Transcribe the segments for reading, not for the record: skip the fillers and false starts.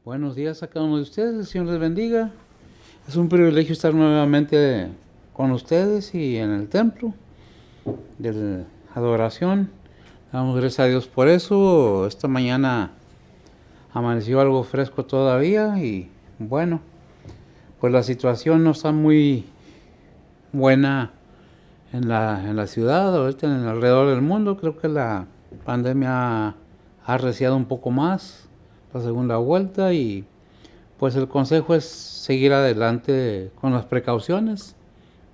Buenos días a cada uno de ustedes, el Señor les bendiga. Es un privilegio estar nuevamente con ustedes y en el templo de adoración. Damos gracias a Dios por eso. Esta mañana amaneció algo fresco todavía y bueno, pues la situación no está muy buena en la ciudad, ahorita en alrededor del mundo. Creo que la pandemia ha arreciado un poco más la segunda vuelta y pues el consejo es seguir adelante con las precauciones.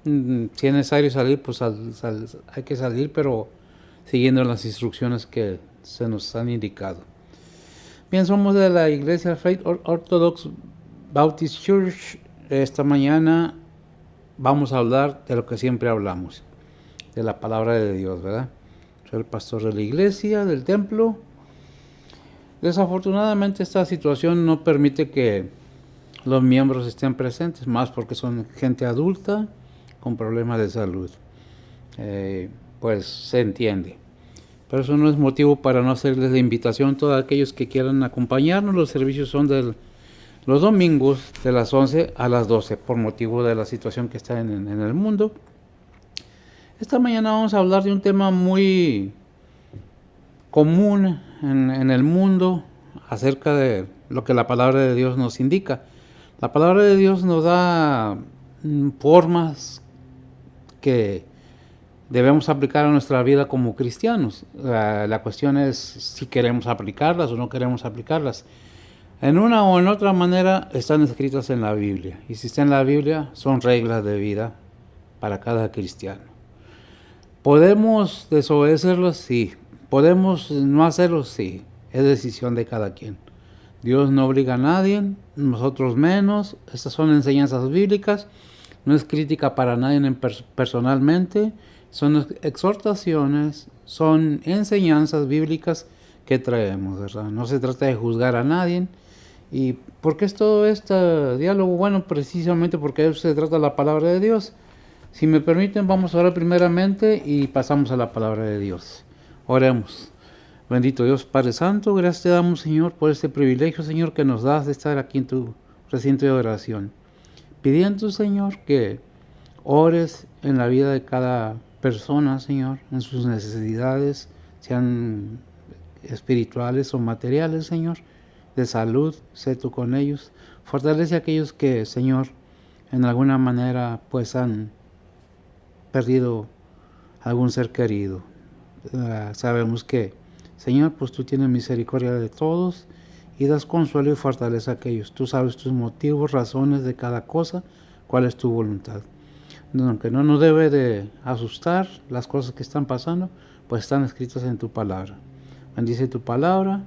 Si es necesario salir, pues hay que salir, pero siguiendo las instrucciones que se nos han indicado. Bien, somos de la Iglesia Faith Orthodox Baptist Church. Esta mañana vamos a hablar de lo que siempre hablamos, de la palabra de Dios, ¿verdad? Soy el pastor de la iglesia, del templo. Desafortunadamente esta situación no permite que los miembros estén presentes, más porque son gente adulta con problemas de salud. Pues se entiende. Pero eso no es motivo para no hacerles la invitación a todos aquellos que quieran acompañarnos. Los servicios son los domingos de las 11 a las 12 por motivo de la situación que está en el mundo. Esta mañana vamos a hablar de un tema muy común en el mundo acerca de lo que la palabra de Dios nos indica. La palabra de Dios nos da formas que debemos aplicar a nuestra vida como cristianos. La cuestión es si queremos aplicarlas o no queremos aplicarlas. En una o en otra manera están escritas en la Biblia. Y si está en la Biblia, son reglas de vida para cada cristiano. ¿Podemos desobedecerlos? Sí. ¿Podemos no hacerlos? Sí. Es decisión de cada quien. Dios no obliga a nadie, nosotros menos. Estas son enseñanzas bíblicas. No es crítica para nadie personalmente. Son exhortaciones, son enseñanzas bíblicas que traemos, ¿verdad? No se trata de juzgar a nadie. ¿Y por qué es todo este diálogo? Bueno, precisamente porque de eso se trata la palabra de Dios. Si me permiten, vamos a orar primeramente y pasamos a la palabra de Dios. Oremos. Bendito Dios, Padre Santo, gracias te damos, Señor, por este privilegio, Señor, que nos das de estar aquí en tu recinto de oración. Pidiendo, Señor, que ores en la vida de cada persona, Señor, en sus necesidades, sean espirituales o materiales, Señor, de salud, sé tú con ellos. Fortalece a aquellos que, Señor, en alguna manera, pues han perdido algún ser querido. Sabemos que, Señor, pues tú tienes misericordia de todos y das consuelo y fortaleza a aquellos. Tú sabes tus motivos, razones de cada cosa, cuál es tu voluntad. Aunque no nos debe de asustar las cosas que están pasando, pues están escritas en tu palabra. Bendice tu palabra,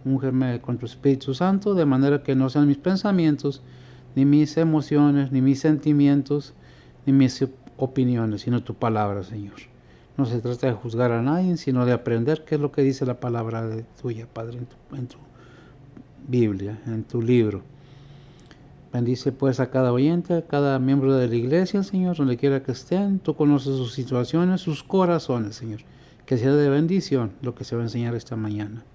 úngeme con tu Espíritu Santo, de manera que no sean mis pensamientos, ni mis emociones, ni mis sentimientos, ni mis opiniones, sino tu palabra, Señor. No se trata de juzgar a nadie, sino de aprender qué es lo que dice la palabra tuya, Padre, en tu Biblia, en tu libro. Bendice pues a cada oyente, a cada miembro de la iglesia, Señor, donde quiera que estén. Tú conoces sus situaciones, sus corazones, Señor. Que sea de bendición lo que se va a enseñar esta mañana.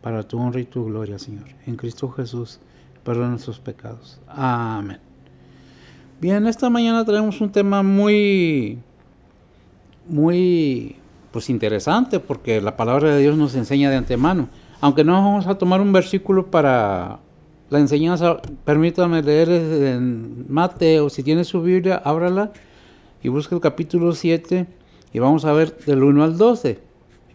Para tu honra y tu gloria, Señor. En Cristo Jesús, perdona nuestros pecados. Amén. Bien, esta mañana traemos un tema muy pues interesante, porque la palabra de Dios nos enseña de antemano. Aunque no vamos a tomar un versículo para la enseñanza, permítame leer en Mateo. Si tiene su Biblia, ábrala y busca el capítulo 7 y vamos a ver del 1 al 12.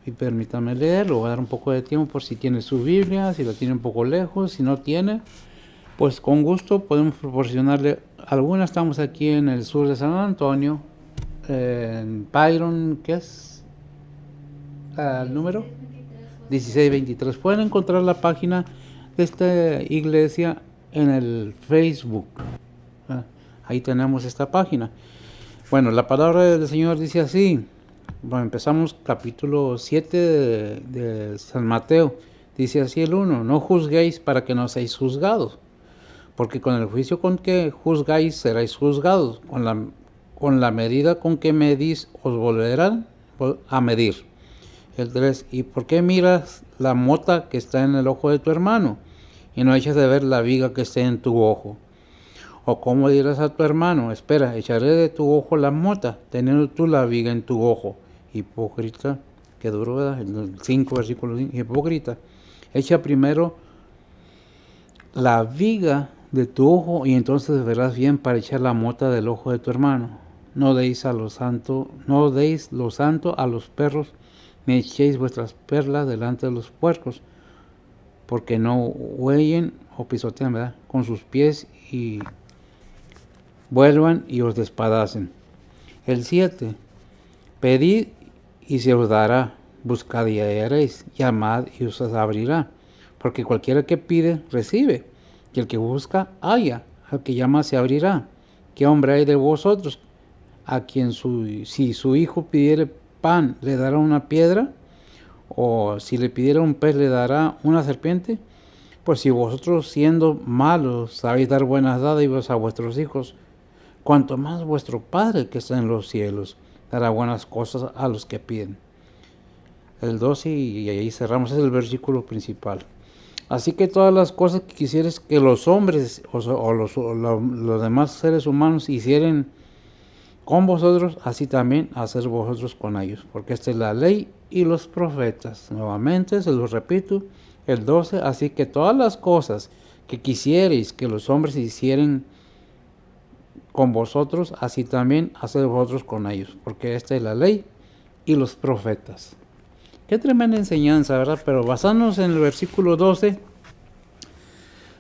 Y permítame leer, le voy a dar un poco de tiempo por si tiene su Biblia, si la tiene un poco lejos, si no tiene, pues con gusto podemos proporcionarle alguna. Estamos aquí en el sur de San Antonio, en Byron, ¿qué es? ¿El número? 1623. Pueden encontrar la página de esta iglesia en el Facebook. Ahí tenemos esta página. Bueno, la palabra del Señor dice así. Bueno, empezamos capítulo 7 de San Mateo. Dice así el 1. No juzguéis para que no seáis juzgados, porque con el juicio con que juzgáis seréis juzgados. Con la medida con que medís os volverán a medir. El 3. ¿Y por qué miras la mota que está en el ojo de tu hermano y no eches de ver la viga que esté en tu ojo. O como dirás a tu hermano, espera, echaré de tu ojo la mota, teniendo tú la viga en tu ojo. Hipócrita, que duro, ¿verdad? El 5, versículo 5, hipócrita, echa primero la viga de tu ojo y entonces verás bien para echar la mota del ojo de tu hermano. No deis lo santo a los perros, ni echéis vuestras perlas delante de los puercos, porque no huellen o pisotean, ¿verdad?, con sus pies y vuelvan y os despedacen. El 7. Pedid y se os dará, buscad y hallaréis, llamad y os abrirá, porque cualquiera que pide, recibe, y el que busca, halla, al que llama se abrirá. ¿Qué hombre hay de vosotros a quien si su hijo pidiere pan, le dará una piedra? ¿O si le pidiera un pez, le dará una serpiente? Pues si vosotros, siendo malos, sabéis dar buenas dádivas a vuestros hijos, cuanto más vuestro Padre que está en los cielos dará buenas cosas a los que piden. El 12, y ahí cerramos, es el versículo principal. Así que todas las cosas que quisieres que los hombres o los demás seres humanos hicieran con vosotros, así también hacer vosotros con ellos, porque esta es la ley y los profetas. Nuevamente se los repito, el 12, así que todas las cosas que quisierais que los hombres hicieran con vosotros, así también hacer vosotros con ellos, porque esta es la ley y los profetas. Qué tremenda enseñanza, ¿verdad? Pero basándonos en el versículo 12,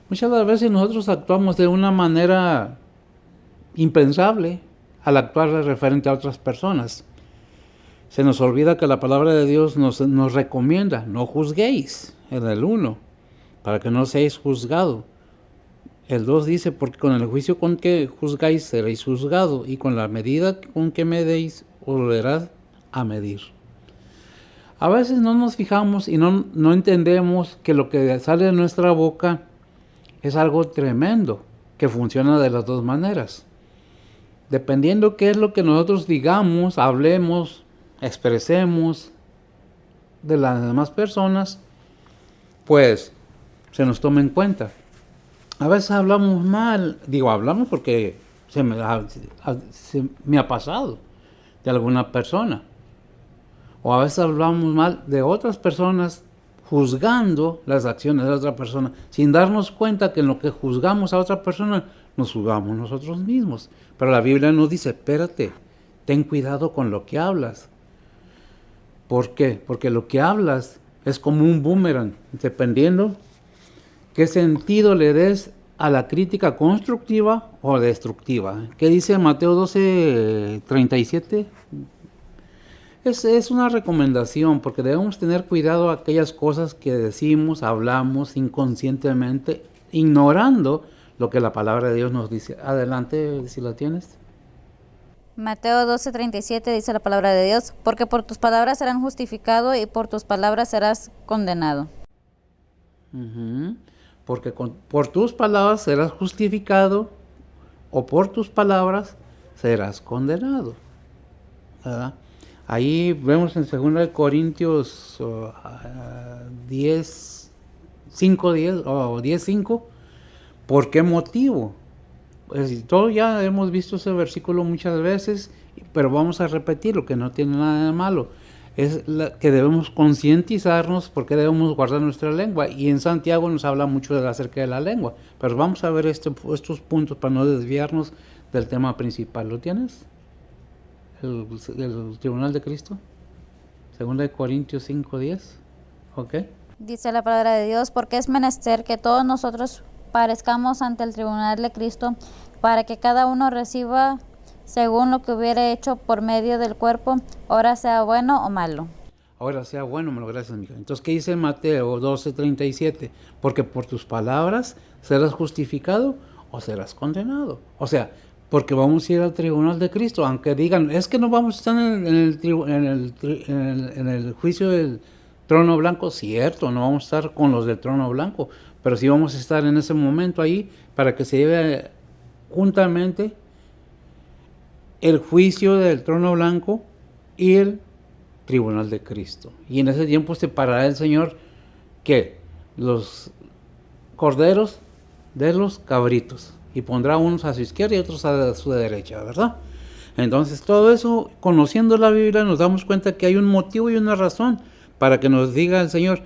muchas veces nosotros actuamos de una manera impensable al actuar referente a otras personas. Se nos olvida que la palabra de Dios nos recomienda, no juzguéis, en el 1, para que no seáis juzgados. El 2 dice, porque con el juicio con que juzgáis seréis juzgados, y con la medida con que medéis os volverás a medir. A veces no nos fijamos y no entendemos que lo que sale de nuestra boca es algo tremendo, que funciona de las dos maneras. Dependiendo qué es lo que nosotros digamos, hablemos, expresemos de las demás personas, pues se nos toma en cuenta. A veces hablamos mal, hablamos porque se me ha pasado de alguna persona. O a veces hablamos mal de otras personas juzgando las acciones de otra persona, sin darnos cuenta que en lo que juzgamos a otra persona, nos juzgamos nosotros mismos. Pero la Biblia nos dice, espérate, ten cuidado con lo que hablas. ¿Por qué? Porque lo que hablas es como un boomerang, dependiendo qué sentido le des a la crítica constructiva o destructiva. ¿Qué dice Mateo 12:37? Es una recomendación, porque debemos tener cuidado a aquellas cosas que decimos, hablamos inconscientemente, ignorando lo que la palabra de Dios nos dice. Adelante, si la tienes. Mateo 12:37 dice la palabra de Dios, porque por tus palabras serán justificado y por tus palabras serás condenado. Porque por tus palabras serás justificado o por tus palabras serás condenado, ¿verdad? Ahí vemos en 2 Corintios 10:5, ¿por qué motivo? Pues todos ya hemos visto ese versículo muchas veces, pero vamos a repetirlo, que no tiene nada de malo. Es que debemos concientizarnos porque debemos guardar nuestra lengua. Y en Santiago nos habla mucho acerca de la lengua. Pero vamos a ver estos puntos para no desviarnos del tema principal. ¿Lo tienes? El tribunal de Cristo. 2 Corintios 5:10. ¿Ok? Dice la palabra de Dios, porque es menester que todos nosotros parezcamos ante el tribunal de Cristo, para que cada uno reciba según lo que hubiera hecho por medio del cuerpo, ora sea bueno o malo. Ahora sea bueno, gracias, mija. Entonces, ¿qué dice Mateo 12:37? Porque por tus palabras serás justificado o serás condenado. O sea, porque vamos a ir al tribunal de Cristo, aunque digan, es que no vamos a estar en el juicio del trono blanco, cierto, no vamos a estar con los del trono blanco, pero sí vamos a estar en ese momento ahí para que se lleve juntamente el juicio del trono blanco y el tribunal de Cristo. Y en ese tiempo separará el Señor que los corderos de los cabritos. Y pondrá unos a su izquierda y otros a su derecha, ¿verdad? Entonces todo eso, conociendo la Biblia, nos damos cuenta que hay un motivo y una razón para que nos diga el Señor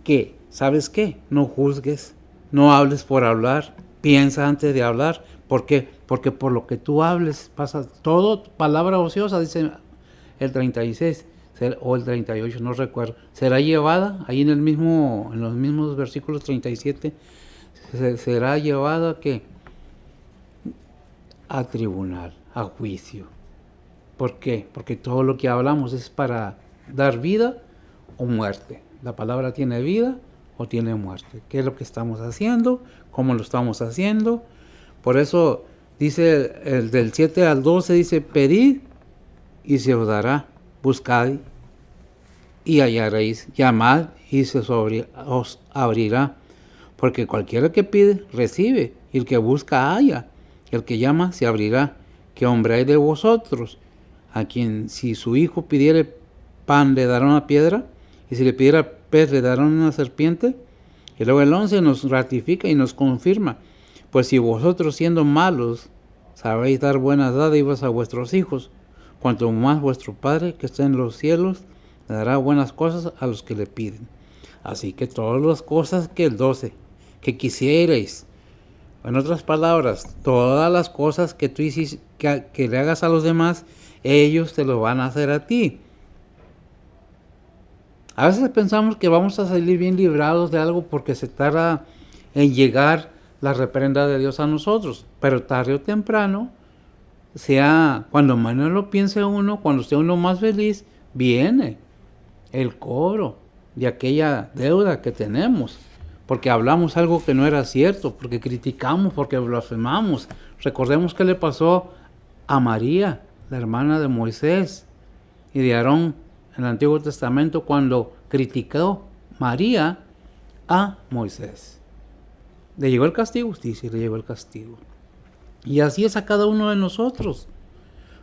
que, ¿sabes qué? No juzgues, no hables por hablar, piensa antes de hablar. ¿Por qué? Porque por lo que tú hables pasa todo, palabra ociosa, dice el 36 o el 38, no recuerdo, será llevada, ahí en los mismos versículos 37, será llevada a tribunal, a juicio. ¿Por qué? Porque todo lo que hablamos es para dar vida o muerte. La palabra tiene vida o tiene muerte. ¿Qué es lo que estamos haciendo? ¿Cómo lo estamos haciendo? Por eso dice el del 7 al 12, dice, pedid y se os dará, buscad y hallaréis, llamad y se os abrirá, porque cualquiera que pide, recibe, y el que busca, halla, y el que llama, se abrirá. ¿Qué hombre hay de vosotros, a quien si su hijo pidiere pan, le dará una piedra? Y si le pidiera pez, le dará una serpiente. Y luego el 11 nos ratifica y nos confirma, pues si vosotros siendo malos sabéis dar buenas dádivas a vuestros hijos, cuanto más vuestro Padre que está en los cielos le dará buenas cosas a los que le piden. Así que todas las cosas que el 12, que quisierais, en otras palabras, todas las cosas que tú hiciste, que le hagas a los demás, ellos te lo van a hacer a ti. A veces pensamos que vamos a salir bien librados de algo porque se tarda en llegar la reprenda de Dios a nosotros, pero tarde o temprano, sea cuando menos lo piense uno, cuando esté uno más feliz, viene el cobro de aquella deuda que tenemos, porque hablamos algo que no era cierto, porque criticamos, porque blasfemamos. Recordemos qué le pasó a María, la hermana de Moisés y de Aarón en el Antiguo Testamento, cuando criticó María a Moisés. Le llegó el castigo, sí, le llegó el castigo. Y así es a cada uno de nosotros.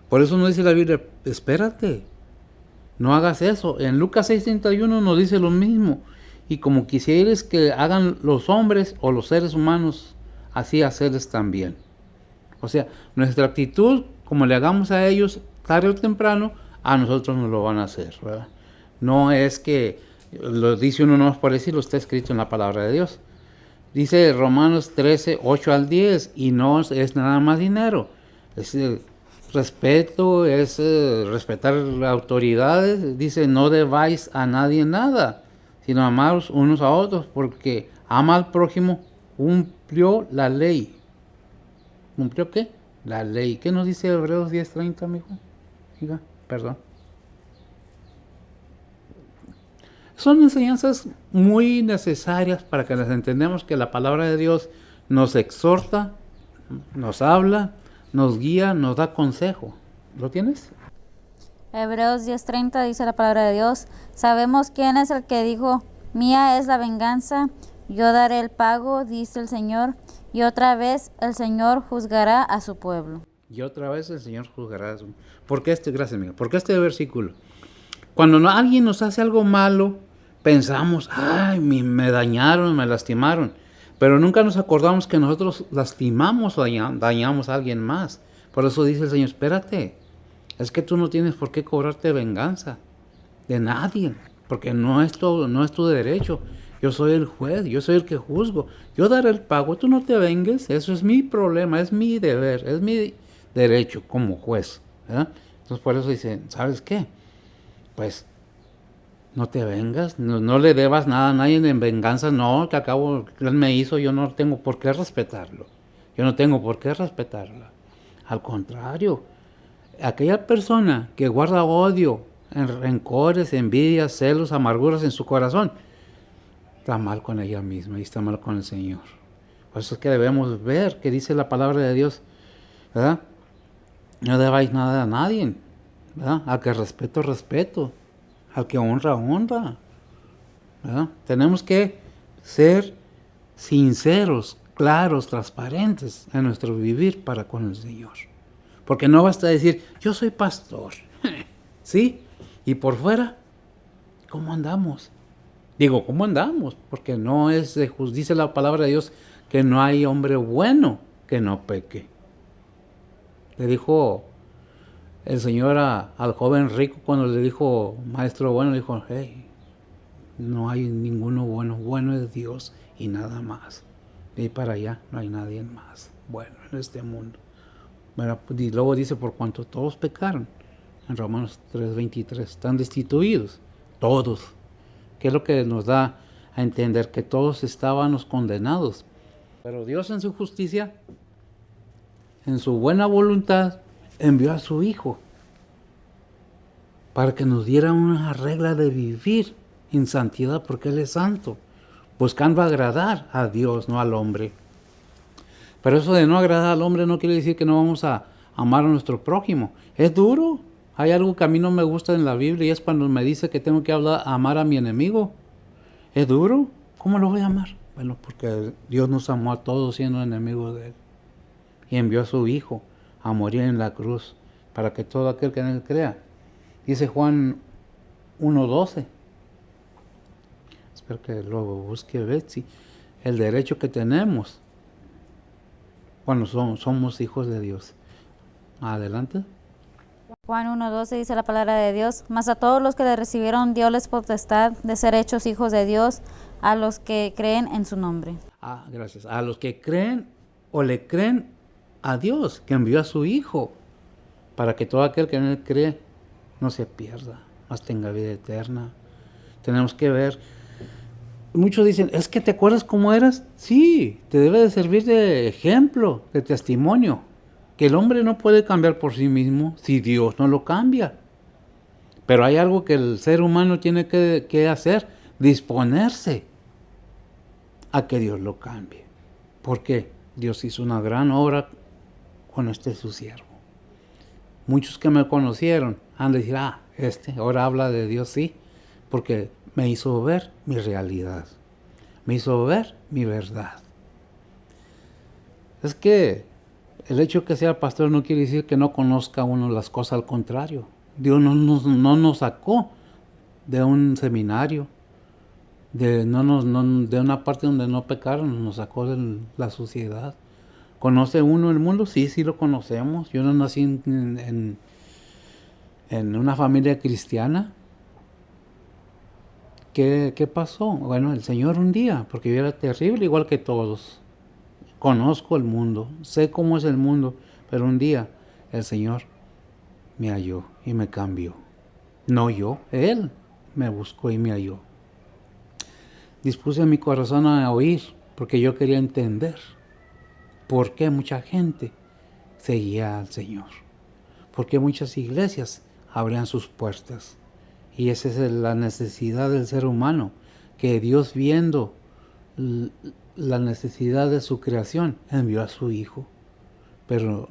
Por eso nos dice la Biblia, espérate, no hagas eso. En Lucas 6:31 nos dice lo mismo. Y como quisieres que hagan los hombres o los seres humanos, así hacerles también. O sea, nuestra actitud, como le hagamos a ellos, tarde o temprano, a nosotros nos lo van a hacer, ¿verdad? No es que lo dice uno no es por decirlo, está escrito en la palabra de Dios. Dice Romanos 13, 8 al 10, y no es nada más dinero. Es respeto, es respetar las autoridades. Dice, no debáis a nadie nada, sino amaros unos a otros, porque ama al prójimo, cumplió la ley. ¿Cumplió qué? La ley. ¿Qué nos dice Hebreos 10:30, amigo? Diga, perdón. Son enseñanzas muy necesarias para que las entendamos, que la palabra de Dios nos exhorta, nos habla, nos guía, nos da consejo. ¿Lo tienes? Hebreos 10:30 dice la palabra de Dios, sabemos quién es el que dijo, mía es la venganza, yo daré el pago, dice el Señor, y otra vez el Señor juzgará a su pueblo. Y otra vez el Señor juzgará a su pueblo. ¿Por qué gracias amiga, por qué este versículo? Cuando alguien nos hace algo malo, pensamos, ay, me dañaron, me lastimaron, pero nunca nos acordamos que nosotros lastimamos o dañamos a alguien más. Por eso dice el Señor, espérate, es que tú no tienes por qué cobrarte venganza de nadie, porque no es tu derecho. Yo soy el juez, yo soy el que juzgo. Yo daré el pago, tú no te vengues, eso es mi problema, es mi deber, es mi derecho como juez, ¿verdad? Entonces por eso dice, ¿sabes qué? Pues no te vengas, no le debas nada a nadie en venganza, no, que acabo, él me hizo, yo no tengo por qué respetarlo, yo no tengo por qué respetarla. Al contrario, aquella persona que guarda odio, rencores, envidias, celos, amarguras en su corazón, está mal con ella misma y está mal con el Señor. Por eso es que debemos ver que dice la palabra de Dios, ¿verdad? No debáis nada a nadie, ¿verdad? Al que respeto, al que honra, ¿verdad? Tenemos que ser sinceros, claros, transparentes en nuestro vivir para con el Señor. Porque no basta decir, yo soy pastor, ¿sí? Y por fuera, ¿cómo andamos? Digo, ¿cómo andamos? Porque no es dice la palabra de Dios que no hay hombre bueno que no peque. Le dijo el Señor al joven rico cuando le dijo, maestro bueno, le dijo, hey, no hay ninguno bueno, bueno es Dios y nada más. De ahí para allá no hay nadie más bueno en este mundo. Y luego dice, por cuanto todos pecaron, en Romanos 3:23, están destituidos, todos. ¿Qué es lo que nos da a entender? Que todos estábamos condenados. Pero Dios en su justicia, en su buena voluntad, envió a su Hijo para que nos diera una regla de vivir en santidad, porque Él es santo, buscando agradar a Dios, no al hombre. Pero eso de no agradar al hombre no quiere decir que no vamos a amar a nuestro prójimo. Es duro. Hay algo que a mí no me gusta en la Biblia y es cuando me dice que tengo que amar a mi enemigo. ¿Es duro? ¿Cómo lo voy a amar? Bueno, porque Dios nos amó a todos siendo enemigos de Él. Y envió a su Hijo a morir en la cruz para que todo aquel que en Él crea. Dice Juan 1:12. Espero que lo busque Betsy. El derecho que tenemos cuando somos hijos de Dios. Adelante. Juan 1:12 dice la palabra de Dios, mas a todos los que le recibieron dioles potestad de ser hechos hijos de Dios, a los que creen en su nombre. Gracias. A los que creen o le creen a Dios, que envió a su Hijo, para que todo aquel que en Él cree no se pierda, mas tenga vida eterna. Tenemos que ver. Muchos dicen, ¿es que te acuerdas cómo eras? Sí, te debe de servir de ejemplo, de testimonio. Que el hombre no puede cambiar por sí mismo si Dios no lo cambia. Pero hay algo que el ser humano tiene que hacer, disponerse a que Dios lo cambie. Porque Dios hizo una gran obra con su siervo. Muchos que me conocieron han de decir, ahora habla de Dios, sí, porque me hizo ver mi realidad, me hizo ver mi verdad. Es que el hecho de que sea pastor no quiere decir que no conozca uno las cosas, al contrario. Dios no nos sacó de un seminario, de una parte donde no pecaron, nos sacó de la sociedad. ¿Conoce uno el mundo? Sí lo conocemos. Yo no nací en una familia cristiana. ¿Qué pasó? Bueno, el Señor un día, porque yo era terrible igual que todos. Conozco el mundo, sé cómo es el mundo, pero un día el Señor me halló y me cambió. No yo, Él me buscó y me halló. Dispuse mi corazón a oír, porque yo quería entender por qué mucha gente seguía al Señor. Por qué muchas iglesias abrían sus puertas. Y esa es la necesidad del ser humano, que Dios, viendo la necesidad de su creación, envió a su Hijo. Pero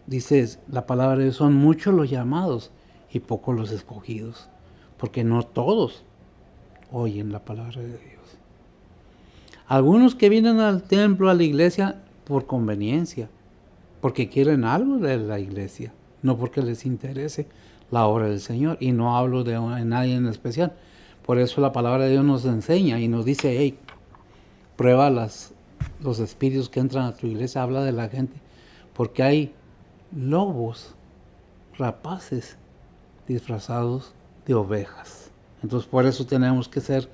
dice la palabra de Dios, son muchos los llamados y pocos los escogidos, porque no todos oyen la palabra de Dios. Algunos que vienen al templo, a la iglesia, por conveniencia, porque quieren algo de la iglesia, no porque les interese la obra del Señor. Y no hablo de nadie en especial. Por eso la palabra de Dios nos enseña y nos dice, hey, prueba los espíritus que entran a tu iglesia, habla de la gente, porque hay lobos rapaces disfrazados de ovejas. Entonces por eso tenemos que ser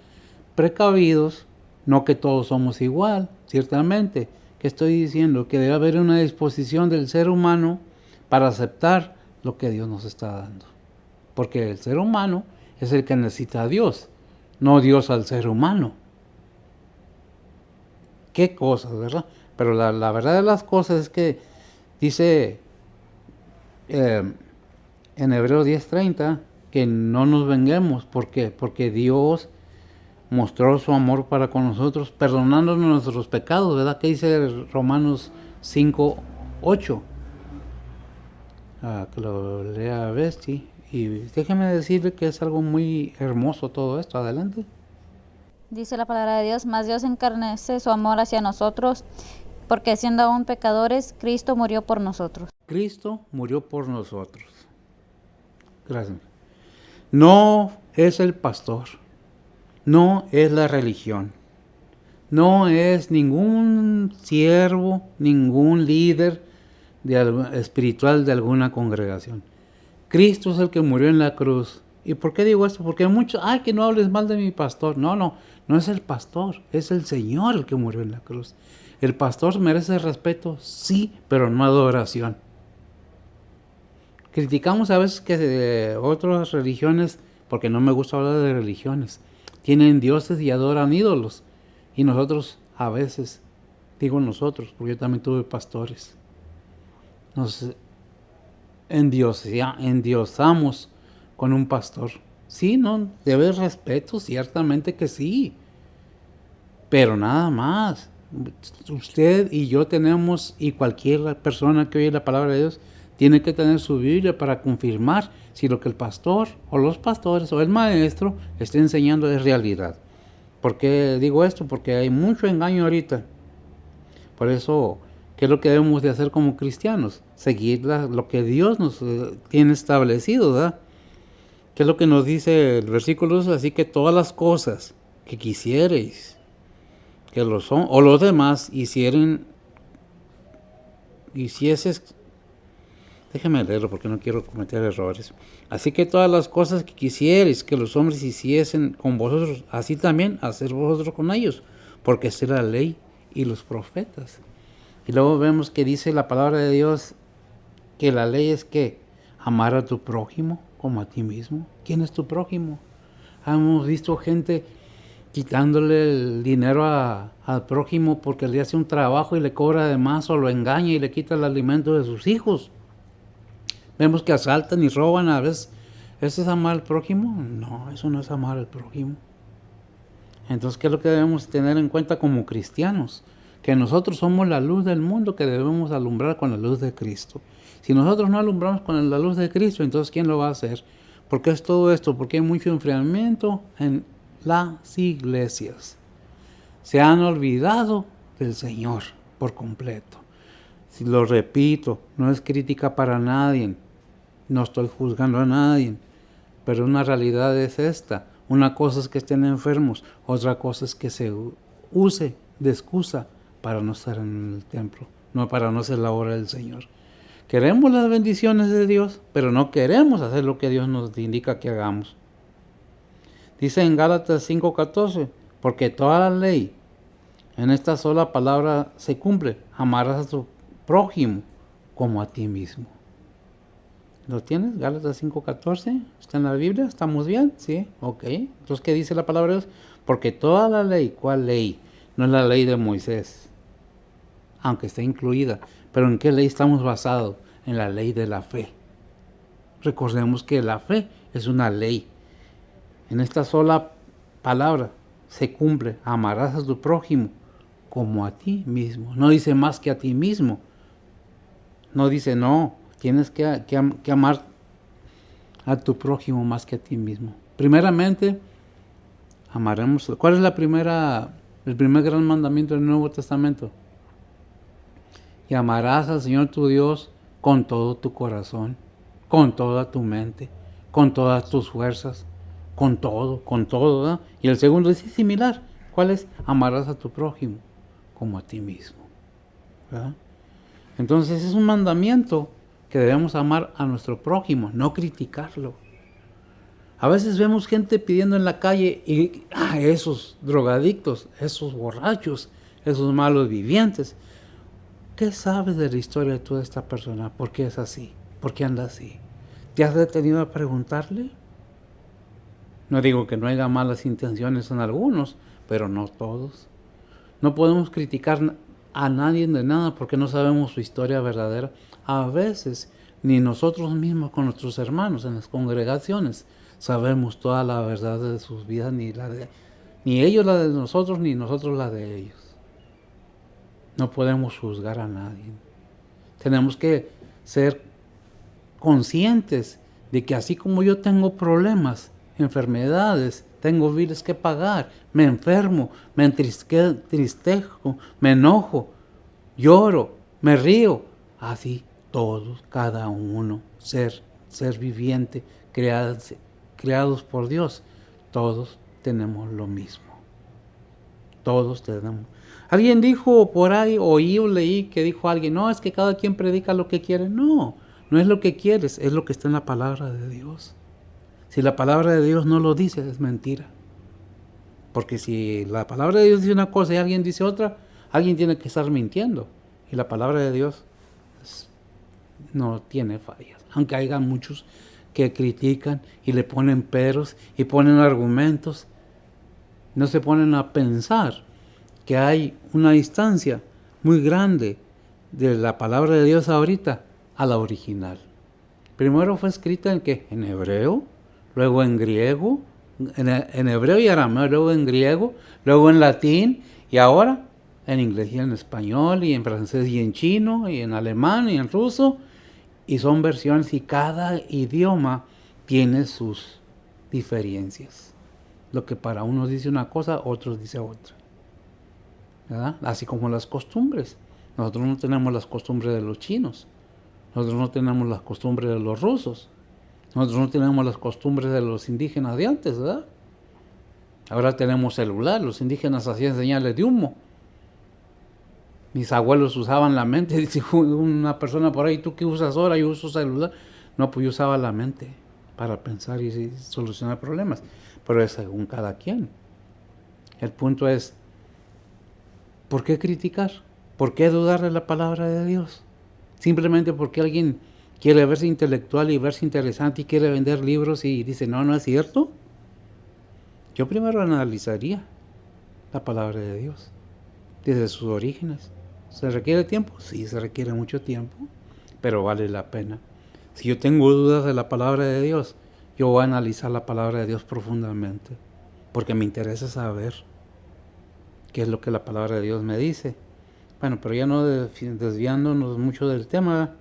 precavidos, no que todos somos igual, ciertamente. Que estoy diciendo que debe haber una disposición del ser humano para aceptar lo que Dios nos está dando. Porque el ser humano es el que necesita a Dios, no Dios al ser humano. Qué cosas, ¿verdad? Pero la verdad de las cosas es que dice en Hebreos 10:30 que no nos venguemos. ¿Por qué? Porque Dios mostró su amor para con nosotros, perdonándonos nuestros pecados, ¿verdad? ¿Qué dice Romanos 5:8? Que lo lea Besti. Y déjeme decirle que es algo muy hermoso todo esto. Adelante. Dice la palabra de Dios, mas Dios encarnece su amor hacia nosotros, porque siendo aún pecadores, Cristo murió por nosotros. Cristo murió por nosotros. Gracias. No es el pastor, no es la religión. No es ningún siervo, ningún líder espiritual de alguna congregación. Cristo es el que murió en la cruz. ¿Y por qué digo esto? Porque muchos, que no hables mal de mi pastor. No es el pastor, es el Señor el que murió en la cruz. El pastor merece respeto, sí, pero no adoración. Criticamos a veces que otras religiones, porque no me gusta hablar de religiones, tienen dioses y adoran ídolos. Y nosotros a veces, digo nosotros, porque yo también tuve pastores, nos endiosamos con un pastor. Sí, no, debe respeto, ciertamente que sí, pero nada más. Usted y yo tenemos, y cualquier persona que oye la palabra de Dios, tiene que tener su Biblia para confirmar si lo que el pastor o los pastores o el maestro está enseñando es realidad. ¿Por qué digo esto? Porque hay mucho engaño ahorita. Por eso, ¿qué es lo que debemos de hacer como cristianos? Seguir lo que Dios nos tiene establecido, ¿verdad? ¿Qué es lo que nos dice el versículo 2? Así que todas las cosas que quisierais que los demás hicieses, déjeme leerlo porque no quiero cometer errores. Así que todas las cosas que quisierais que los hombres hiciesen con vosotros, así también hacer vosotros con ellos, porque es la ley y los profetas. Y luego vemos que dice la palabra de Dios que la ley es que amar a tu prójimo como a ti mismo. ¿Quién es tu prójimo? Hemos visto gente quitándole el dinero al prójimo porque le hace un trabajo y le cobra de más, o lo engaña y le quita el alimento de sus hijos. Vemos que asaltan y roban a veces. ¿Eso es amar al prójimo? No, eso no es amar al prójimo. Entonces, ¿qué es lo que debemos tener en cuenta como cristianos? Que nosotros somos la luz del mundo, que debemos alumbrar con la luz de Cristo. Si nosotros no alumbramos con la luz de Cristo, entonces ¿quién lo va a hacer? ¿Por qué es todo esto? Porque hay mucho enfriamiento en las iglesias. Se han olvidado del Señor por completo. Si lo repito, no es crítica para nadie, no estoy juzgando a nadie, pero una realidad es esta. Una cosa es que estén enfermos, otra cosa es que se use de excusa para no estar en el templo, no para no hacer la obra del Señor. Queremos las bendiciones de Dios, pero no queremos hacer lo que Dios nos indica que hagamos. Dice en Gálatas 5:14, porque toda la ley en esta sola palabra se cumple: amarás a tu prójimo como a ti mismo. ¿Lo tienes? Gálatas 5:14, ¿está en la Biblia? ¿Estamos bien? Sí, ok. Entonces, ¿qué dice la palabra de Dios? Porque toda la ley, ¿cuál ley? No es la ley de Moisés, aunque está incluida. Pero ¿en qué ley estamos basados? En la ley de la fe. Recordemos que la fe es una ley. En esta sola palabra se cumple: amarás a tu prójimo como a ti mismo. No dice más que a ti mismo. No dice no, tienes que amar a tu prójimo más que a ti mismo. Primeramente, amaremos. ¿Cuál es el primer gran mandamiento del Nuevo Testamento? Y amarás al Señor tu Dios con todo tu corazón, con toda tu mente, con todas tus fuerzas, con todo, ¿verdad? Y el segundo es similar. ¿Cuál es? Amarás a tu prójimo como a ti mismo, ¿verdad? Entonces es un mandamiento que debemos amar a nuestro prójimo, no criticarlo. A veces vemos gente pidiendo en la calle y esos drogadictos, esos borrachos, esos malos vivientes. ¿Qué sabes de la historia de toda esta persona? ¿Por qué es así? ¿Por qué anda así? ¿Te has detenido a preguntarle? No digo que no haya malas intenciones en algunos, pero no todos. No podemos criticar a nadie de nada porque no sabemos su historia verdadera. A veces ni nosotros mismos con nuestros hermanos en las congregaciones sabemos toda la verdad de sus vidas, ni ellos la de nosotros, ni nosotros la de ellos. No podemos juzgar a nadie. Tenemos que ser conscientes de que así como yo tengo problemas, enfermedades, tengo biles que pagar, me enfermo, me entristezco, me enojo, lloro, me río, así todos, cada uno, ser viviente, creados por Dios, todos tenemos lo mismo. Todos tenemos. Alguien dijo por ahí, oí o leí que dijo alguien, no, es que cada quien predica lo que quiere. No, no es lo que quieres, es lo que está en la palabra de Dios. Si la palabra de Dios no lo dice, es mentira. Porque si la palabra de Dios dice una cosa y alguien dice otra, alguien tiene que estar mintiendo. Y la palabra de Dios no tiene fallas. Aunque haya muchos que critican y le ponen peros y ponen argumentos, no se ponen a pensar que hay una distancia muy grande de la palabra de Dios ahorita a la original. Primero fue escrita en hebreo, luego en griego, en hebreo y arameo, luego en griego, luego en latín y ahora en inglés y en español y en francés y en chino y en alemán y en ruso, y son versiones y cada idioma tiene sus diferencias. Lo que para unos dice una cosa, otros dice otra, ¿verdad? Así como las costumbres. Nosotros no tenemos las costumbres de los chinos, nosotros no tenemos las costumbres de los rusos, nosotros no tenemos las costumbres de los indígenas de antes, ¿verdad? Ahora tenemos celular, los indígenas hacían señales de humo. Mis abuelos usaban la mente, dice una persona por ahí, ¿tú qué usas ahora? Yo uso celular. No, pues yo usaba la mente para pensar y solucionar problemas, pero es según cada quien. El punto es, ¿por qué criticar? ¿Por qué dudar de la palabra de Dios? Simplemente porque alguien quiere verse intelectual y verse interesante y quiere vender libros y dice, no, no es cierto. Yo primero analizaría la palabra de Dios desde sus orígenes. ¿Se requiere tiempo? Sí, se requiere mucho tiempo, pero vale la pena. Si yo tengo dudas de la palabra de Dios, yo voy a analizar la palabra de Dios profundamente, porque me interesa saber qué es lo que la palabra de Dios me dice. Bueno, pero ya no desviándonos mucho del tema.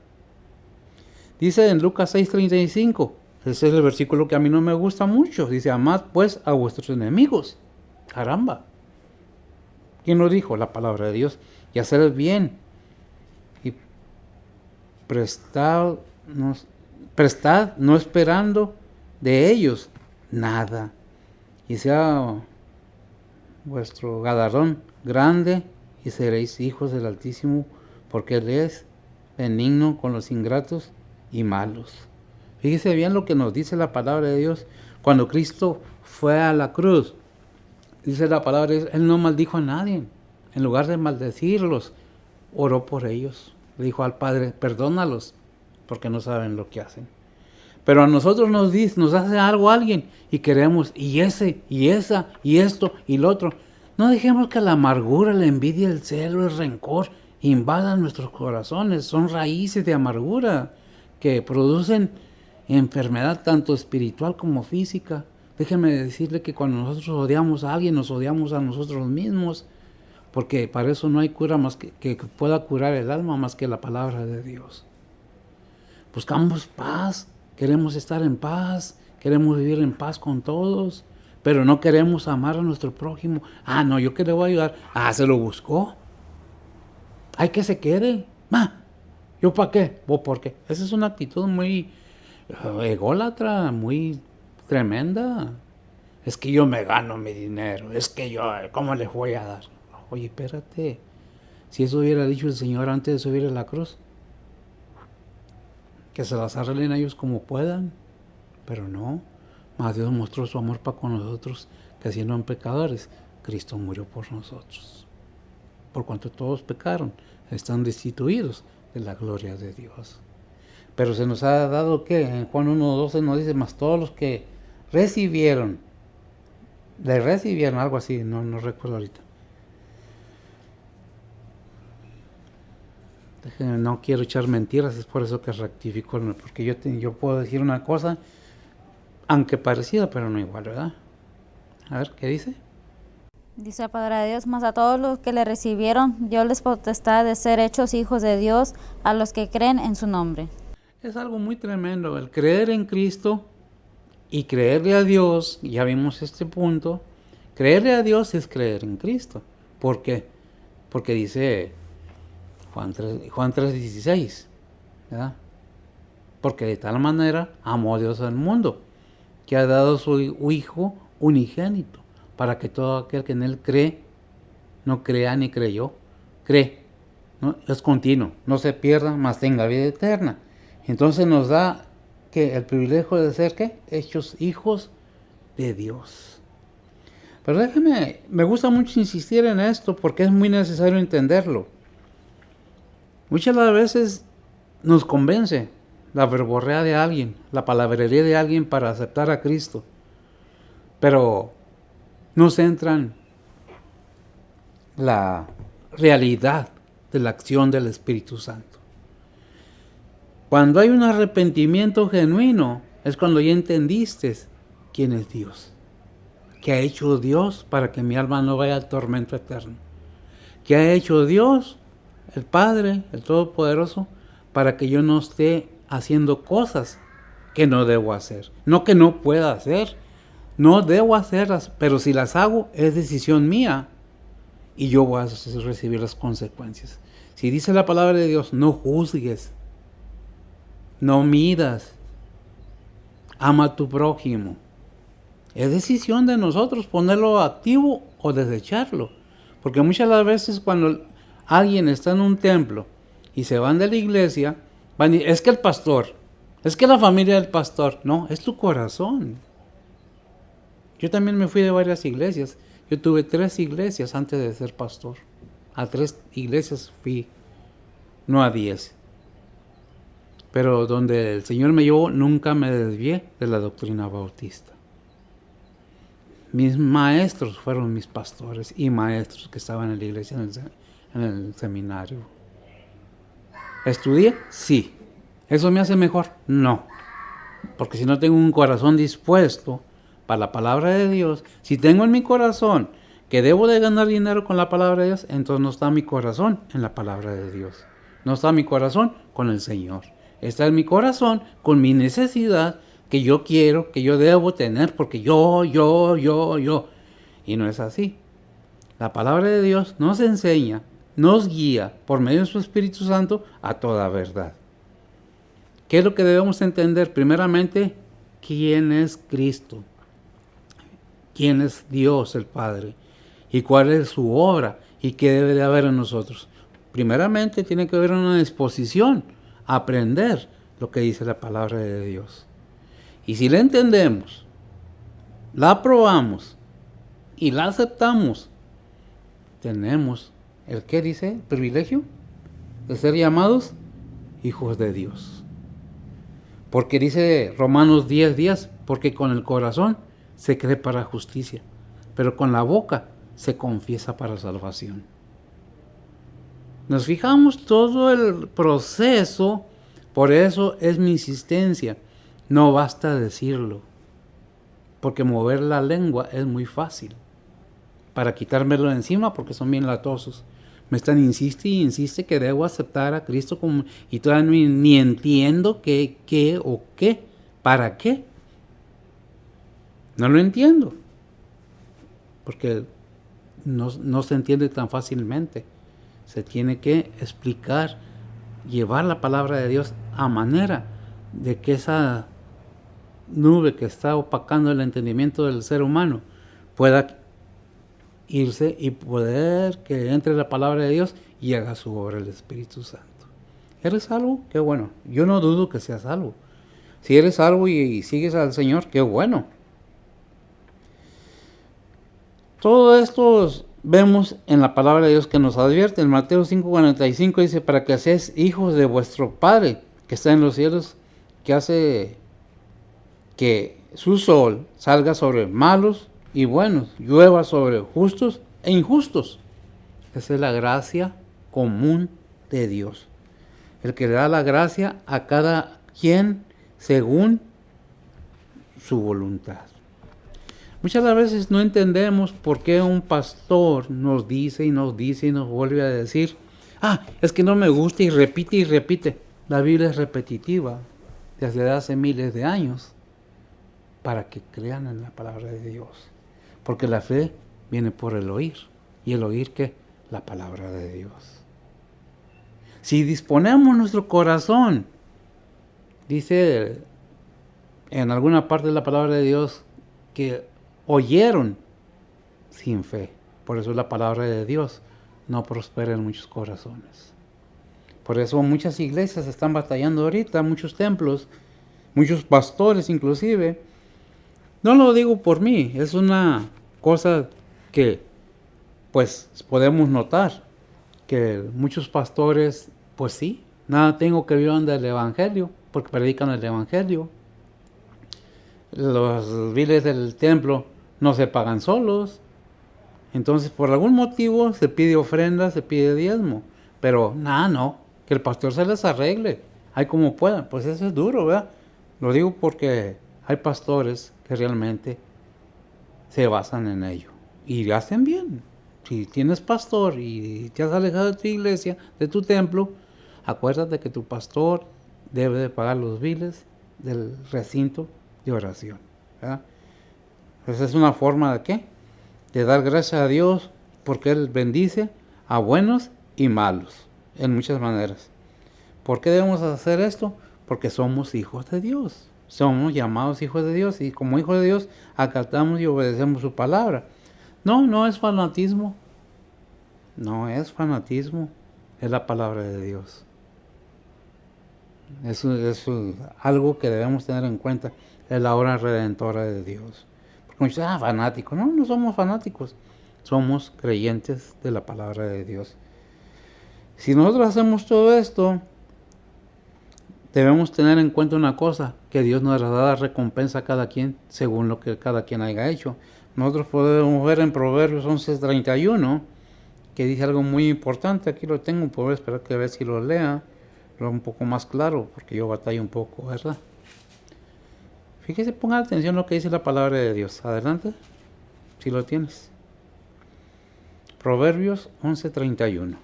Dice en Lucas 6:35, ese es el versículo que a mí no me gusta mucho. Dice, amad pues a vuestros enemigos. Caramba. ¿Quién lo dijo? La palabra de Dios. Y hacer el bien. Y prestad, no esperando de ellos nada. Y sea vuestro galardón grande y seréis hijos del Altísimo, porque Él es benigno con los ingratos y malos. Fíjese bien lo que nos dice la palabra de Dios. Cuando Cristo fue a la cruz, dice la palabra de Dios, Él no maldijo a nadie. En lugar de maldecirlos, oró por ellos. Le dijo al Padre, perdónalos, porque no saben lo que hacen. Pero a nosotros nos hace algo alguien y queremos, y ese, y esa, y esto, y lo otro. No dejemos que la amargura, la envidia, el celo, el rencor invadan nuestros corazones. Son raíces de amargura que producen enfermedad tanto espiritual como física. Déjeme decirle que cuando nosotros odiamos a alguien, nos odiamos a nosotros mismos, porque para eso no hay cura más que pueda curar el alma más que la palabra de Dios. Buscamos paz, queremos estar en paz, queremos vivir en paz con todos, pero no queremos amar a nuestro prójimo. Ah, no, yo que le voy a ayudar. Ah, se lo buscó. Hay que se quede. ¿Yo para qué? ¿Vos por qué? Esa es una actitud muy ególatra, muy tremenda. Es que yo me gano mi dinero, es que yo, ¿cómo les voy a dar? Oye, espérate, si eso hubiera dicho el Señor antes de subir a la cruz, que se las arreglen ellos como puedan, pero no, más Dios mostró su amor para con nosotros, que siendo pecadores, Cristo murió por nosotros. Por cuanto todos pecaron, están destituidos de la gloria de Dios. Pero se nos ha dado que en Juan 1:12 nos dice, más todos los que recibieron, algo así, no recuerdo ahorita. No quiero echar mentiras, es por eso que rectifico, porque yo puedo decir una cosa, aunque parecida, pero no igual, ¿verdad? A ver, ¿qué dice? Dice la palabra de Dios, mas a todos los que le recibieron, dio les potestad de ser hechos hijos de Dios, a los que creen en su nombre. Es algo muy tremendo, el creer en Cristo y creerle a Dios, ya vimos este punto, creerle a Dios es creer en Cristo. ¿Por qué? Porque dice Juan 3:16, ¿verdad? Porque de tal manera amó a Dios al mundo, que ha dado su Hijo unigénito, para que todo aquel que en Él cree, no crea ni creyó, cree. ¿No? Es continuo, no se pierda, mas tenga vida eterna. Entonces nos da que el privilegio de ser ¿qué? Hechos hijos de Dios. Pero déjeme, me gusta mucho insistir en esto porque es muy necesario entenderlo. Muchas las veces nos convence la verborrea de alguien, la palabrería de alguien para aceptar a Cristo, pero no centran la realidad de la acción del Espíritu Santo. Cuando hay un arrepentimiento genuino, es cuando ya entendiste quién es Dios. ¿Qué ha hecho Dios para que mi alma no vaya al tormento eterno? ¿Qué ha hecho Dios, el Padre, el Todopoderoso, para que yo no esté haciendo cosas que no debo hacer? No que no pueda hacer, no debo hacerlas, pero si las hago es decisión mía y yo voy a recibir las consecuencias. Si dice la palabra de Dios, no juzgues, no midas, ama a tu prójimo. Es decisión de nosotros ponerlo activo o desecharlo. Porque muchas las veces cuando alguien está en un templo y se van de la iglesia, van y es que el pastor, es que la familia del pastor. No, es tu corazón. Yo también me fui de varias iglesias. Yo tuve 3 iglesias antes de ser pastor. A 3 iglesias fui, no a 10. Pero donde el Señor me llevó, nunca me desvié de la doctrina bautista. Mis maestros fueron mis pastores y maestros que estaban en la iglesia, en el seminario. ¿Estudié? Sí. ¿Eso me hace mejor? No. Porque si no tengo un corazón dispuesto para la palabra de Dios, si tengo en mi corazón que debo de ganar dinero con la palabra de Dios, entonces no está mi corazón en la palabra de Dios. No está mi corazón con el Señor. Está en mi corazón con mi necesidad que yo quiero, que yo debo tener, porque yo. Y no es así. La palabra de Dios nos enseña, nos guía por medio de su Espíritu Santo a toda verdad. ¿Qué es lo que debemos entender? Primeramente, ¿quién es Cristo? ¿Quién es Dios el Padre? ¿Y cuál es su obra? ¿Y qué debe de haber en nosotros? Primeramente, tiene que haber una disposición a aprender lo que dice la palabra de Dios. Y si la entendemos, la aprobamos y la aceptamos, tenemos el ¿qué dice? El privilegio de ser llamados hijos de Dios. Porque dice Romanos 10:10, porque con el corazón se cree para justicia, pero con la boca se confiesa para salvación. Nos fijamos todo el proceso, por eso es mi insistencia. No basta decirlo, porque mover la lengua es muy fácil para quitármelo de encima porque son bien latosos. Me están insiste y insiste que debo aceptar a Cristo como, y todavía ni entiendo qué, para qué. No lo entiendo, porque no se entiende tan fácilmente. Se tiene que explicar, llevar la palabra de Dios a manera de que esa nube que está opacando el entendimiento del ser humano pueda irse y poder que entre la palabra de Dios y haga su obra el Espíritu Santo. ¿Eres salvo? Qué bueno. Yo no dudo que seas salvo. Si eres salvo y sigues al Señor, qué bueno. Todo esto vemos en la palabra de Dios que nos advierte. En Mateo 5:45 dice, para que seáis hijos de vuestro Padre que está en los cielos, que hace que su sol salga sobre malos y buenos, llueva sobre justos e injustos. Esa es la gracia común de Dios. El que le da la gracia a cada quien según su voluntad. Muchas veces no entendemos por qué un pastor nos dice y nos vuelve a decir, es que no me gusta y repite. La Biblia es repetitiva desde hace miles de años para que crean en la palabra de Dios. Porque la fe viene por el oír. ¿Y el oír qué? La palabra de Dios. Si disponemos nuestro corazón, dice en alguna parte de la palabra de Dios que oyeron sin fe. Por eso la palabra de Dios no prospera en muchos corazones. Por eso muchas iglesias están batallando ahorita, muchos templos, muchos pastores inclusive. No lo digo por mí, es una cosa que pues podemos notar, que muchos pastores, pues sí, nada tengo que vivan del evangelio, porque predican el evangelio. Los biles del templo no se pagan solos. Entonces, por algún motivo se pide ofrenda, se pide diezmo. Pero nada, no, que el pastor se les arregle, hay como puedan. Pues eso es duro, ¿verdad? Lo digo porque hay pastores que realmente se basan en ello y hacen bien. Si tienes pastor y te has alejado de tu iglesia, de tu templo, acuérdate que tu pastor debe de pagar los biles del recinto de oración, ¿verdad? Esa es una forma de ¿qué? De dar gracias a Dios porque Él bendice a buenos y malos en muchas maneras. ¿Por qué debemos hacer esto? Porque somos hijos de Dios. Somos llamados hijos de Dios y como hijos de Dios acatamos y obedecemos su palabra. No es fanatismo. No es fanatismo. Es la palabra de Dios. Es algo que debemos tener en cuenta. Es la obra redentora de Dios. Porque muchos dicen, fanáticos. No somos fanáticos. Somos creyentes de la palabra de Dios. Si nosotros hacemos todo esto, debemos tener en cuenta una cosa, que Dios nos da recompensa a cada quien según lo que cada quien haya hecho. Nosotros podemos ver en Proverbios 11:31, que dice algo muy importante. Aquí lo tengo, puedo esperar que a ver si lo lea, lo un poco más claro, porque yo batallo un poco, ¿verdad? Fíjese, ponga atención a lo que dice la palabra de Dios. Adelante, si lo tienes. Proverbios 11:31.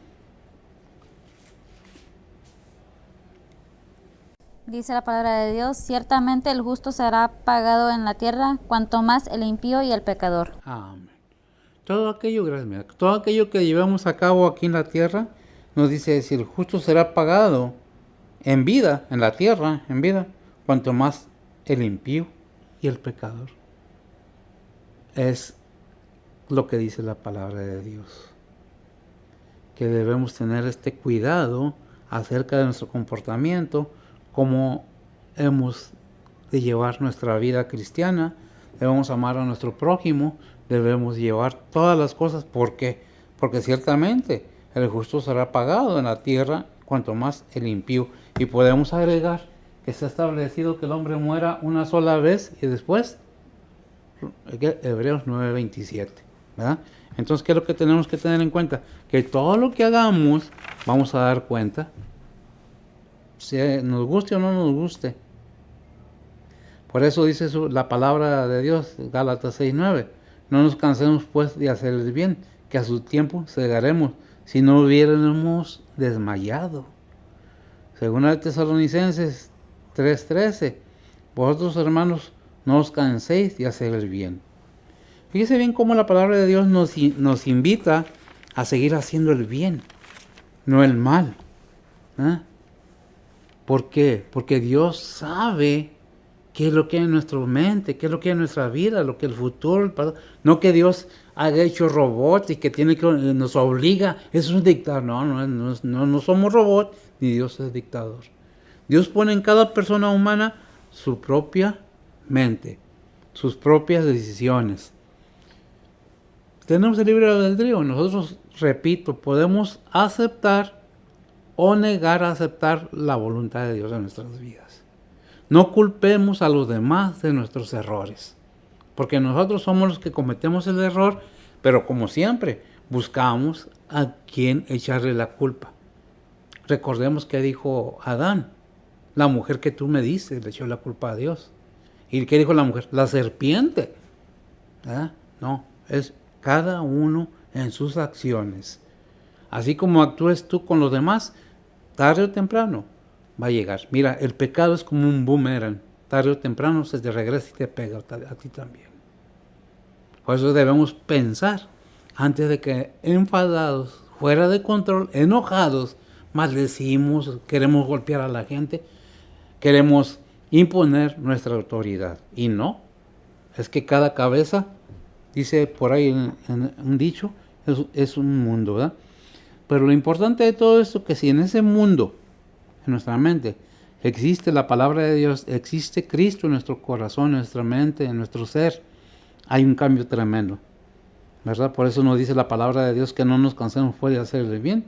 Dice la palabra de Dios, ciertamente el justo será pagado en la tierra, cuanto más el impío y el pecador. Amén. Todo aquello, gracias, mira, todo aquello que llevamos a cabo aquí en la tierra, nos dice, si el justo será pagado en vida, en la tierra, en vida, cuanto más el impío y el pecador. Es lo que dice la palabra de Dios. Que debemos tener este cuidado acerca de nuestro comportamiento, cómo hemos de llevar nuestra vida cristiana. Debemos amar a nuestro prójimo, debemos llevar todas las cosas. ¿Por qué? Porque ciertamente el justo será pagado en la tierra, cuanto más el impío. Y podemos agregar que se ha establecido que el hombre muera una sola vez y después, Hebreos 9:27, ¿verdad? Entonces, ¿qué es lo que tenemos que tener en cuenta? Que todo lo que hagamos vamos a dar cuenta, si nos guste o no nos guste. Por eso dice la palabra de Dios, Gálatas 6:9, no nos cansemos pues de hacer el bien, que a su tiempo cegaremos, si no hubiéramos desmayado. Según el Tesalonicenses 3:13, vosotros hermanos no os canséis de hacer el bien. Fíjese bien cómo la palabra de Dios nos invita a seguir haciendo el bien, no el mal. ¿Por qué? Porque Dios sabe qué es lo que hay en nuestra mente, qué es lo que hay en nuestra vida, lo que el futuro, el pasado. No que Dios haya hecho robots y que nos obliga, eso es un dictador. No somos robots, ni Dios es dictador. Dios pone en cada persona humana su propia mente, sus propias decisiones. Tenemos el libre albedrío. Nosotros, repito, podemos aceptar o negar a aceptar la voluntad de Dios en nuestras vidas. No culpemos a los demás de nuestros errores, porque nosotros somos los que cometemos el error, pero como siempre, buscamos a quien echarle la culpa. Recordemos que dijo Adán, la mujer que tú me dices, le echó la culpa a Dios. ¿Y qué dijo la mujer? La serpiente. ¿Verdad? No, es cada uno en sus acciones. Así como actúes tú con los demás, tarde o temprano va a llegar. Mira, el pecado es como un boomerang. Tarde o temprano se te regresa y te pega a ti también. Por eso debemos pensar, antes de que enfadados, fuera de control, enojados, maldecimos, queremos golpear a la gente, queremos imponer nuestra autoridad. Y no, es que cada cabeza Dice por ahí en un dicho, es un mundo, ¿verdad? Pero lo importante de todo esto es que si en ese mundo, en nuestra mente, existe la palabra de Dios, existe Cristo en nuestro corazón, en nuestra mente, en nuestro ser, hay un cambio tremendo, ¿verdad? Por eso nos dice la palabra de Dios que no nos cansemos de hacer el bien,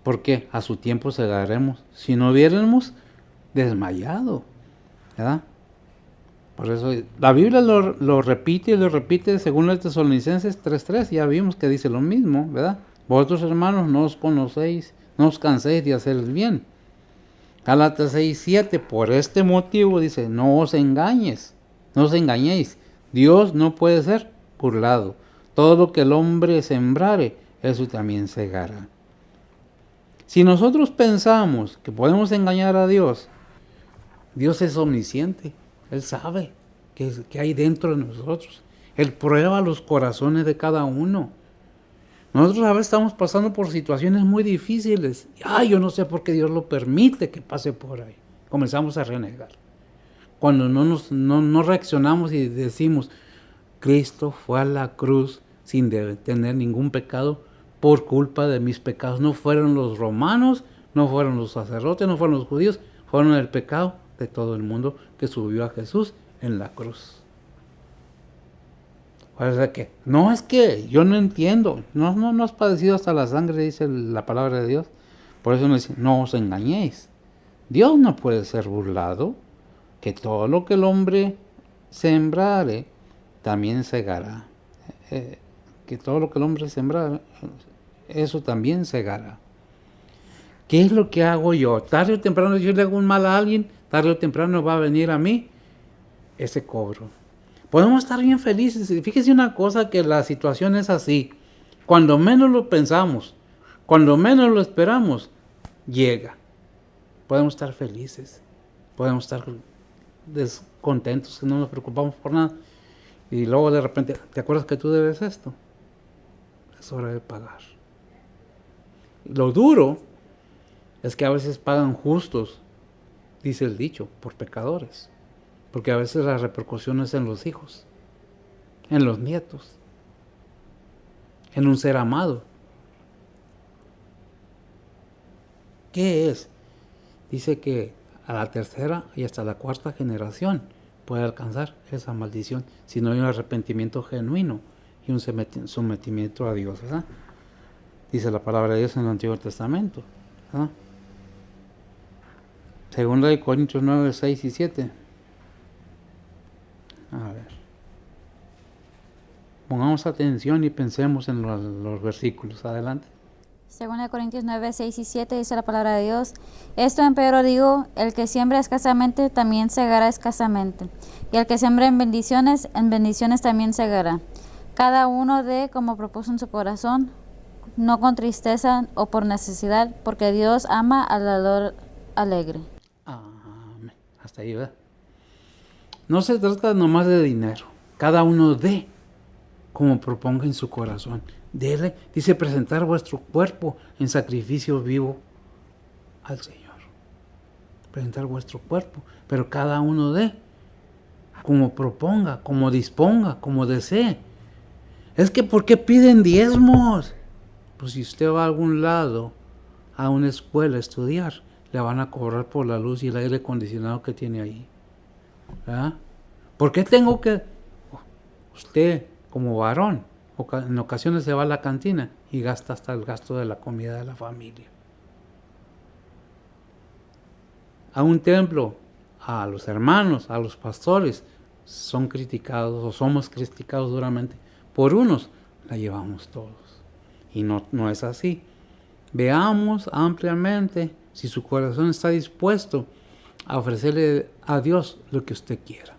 porque a su tiempo segaremos. Si no hubiéramos desmayado, ¿verdad? Por eso la Biblia lo repite y lo repite según los Tesalonicenses 3:3, ya vimos que dice lo mismo, ¿verdad? Vosotros, hermanos, no os conocéis, no os canséis de hacer el bien. Gálatas 6:7, por este motivo dice, no os engañéis, Dios no puede ser burlado. Todo lo que el hombre sembrare, eso también segará. Si nosotros pensamos que podemos engañar a Dios, Dios es omnisciente, Él sabe qué hay dentro de nosotros. Él prueba los corazones de cada uno. Nosotros a veces estamos pasando por situaciones muy difíciles. Yo no sé por qué Dios lo permite que pase por ahí. Comenzamos a renegar. Cuando no reaccionamos y decimos, Cristo fue a la cruz sin tener ningún pecado por culpa de mis pecados. No fueron los romanos, no fueron los sacerdotes, no fueron los judíos, fueron el pecado de todo el mundo que subió a Jesús en la cruz. O sea que, no es que yo no entiendo, no has padecido hasta la sangre, dice la palabra de Dios. Por eso nos dice, no os engañéis. Dios no puede ser burlado, que todo lo que el hombre sembrare, también segará. Que todo lo que el hombre sembrare, eso también segará. ¿Qué es lo que hago yo? Tarde o temprano, si yo le hago un mal a alguien, tarde o temprano va a venir a mí ese cobro. Podemos estar bien felices. Fíjese una cosa, que la situación es así. Cuando menos lo pensamos, cuando menos lo esperamos, llega. Podemos estar felices, podemos estar descontentos, que no nos preocupamos por nada. Y luego de repente, ¿te acuerdas que tú debes esto? Es hora de pagar. Lo duro es que a veces pagan justos, dice el dicho, por pecadores. Porque a veces la repercusión es en los hijos, en los nietos, en un ser amado. ¿Qué es? Dice que a la tercera y hasta la cuarta generación puede alcanzar esa maldición si no hay un arrepentimiento genuino y un sometimiento a Dios, ¿verdad? Dice la palabra de Dios en el Antiguo Testamento, ¿verdad? Segunda de Corintios 9, 6 y 7. A ver. Pongamos atención y pensemos en los versículos. Adelante. 2 Corintios 9, 6 y 7 dice la palabra de Dios. Esto empero digo, el que siembra escasamente también segará escasamente. Y el que siembra en bendiciones también segará. Cada uno dé como propuso en su corazón, no con tristeza o por necesidad, porque Dios ama al dador alegre. Amén. Hasta ahí, ¿verdad? No se trata nomás de dinero. Cada uno dé como proponga en su corazón. Dele, dice, presentar vuestro cuerpo en sacrificio vivo al Señor. Presentar vuestro cuerpo. Pero cada uno dé como proponga, como disponga, como desee. Es que ¿por qué piden diezmos? Pues si usted va a algún lado, a una escuela a estudiar, le van a cobrar por la luz y el aire acondicionado que tiene ahí. ¿Verdad? ¿Por qué tengo que...? Usted, como varón, en ocasiones se va a la cantina y gasta hasta el gasto de la comida de la familia. A un templo, a los hermanos, a los pastores, son criticados o somos criticados duramente. Por unos, la llevamos todos. Y no es así. Veamos ampliamente si su corazón está dispuesto a ofrecerle a Dios lo que usted quiera.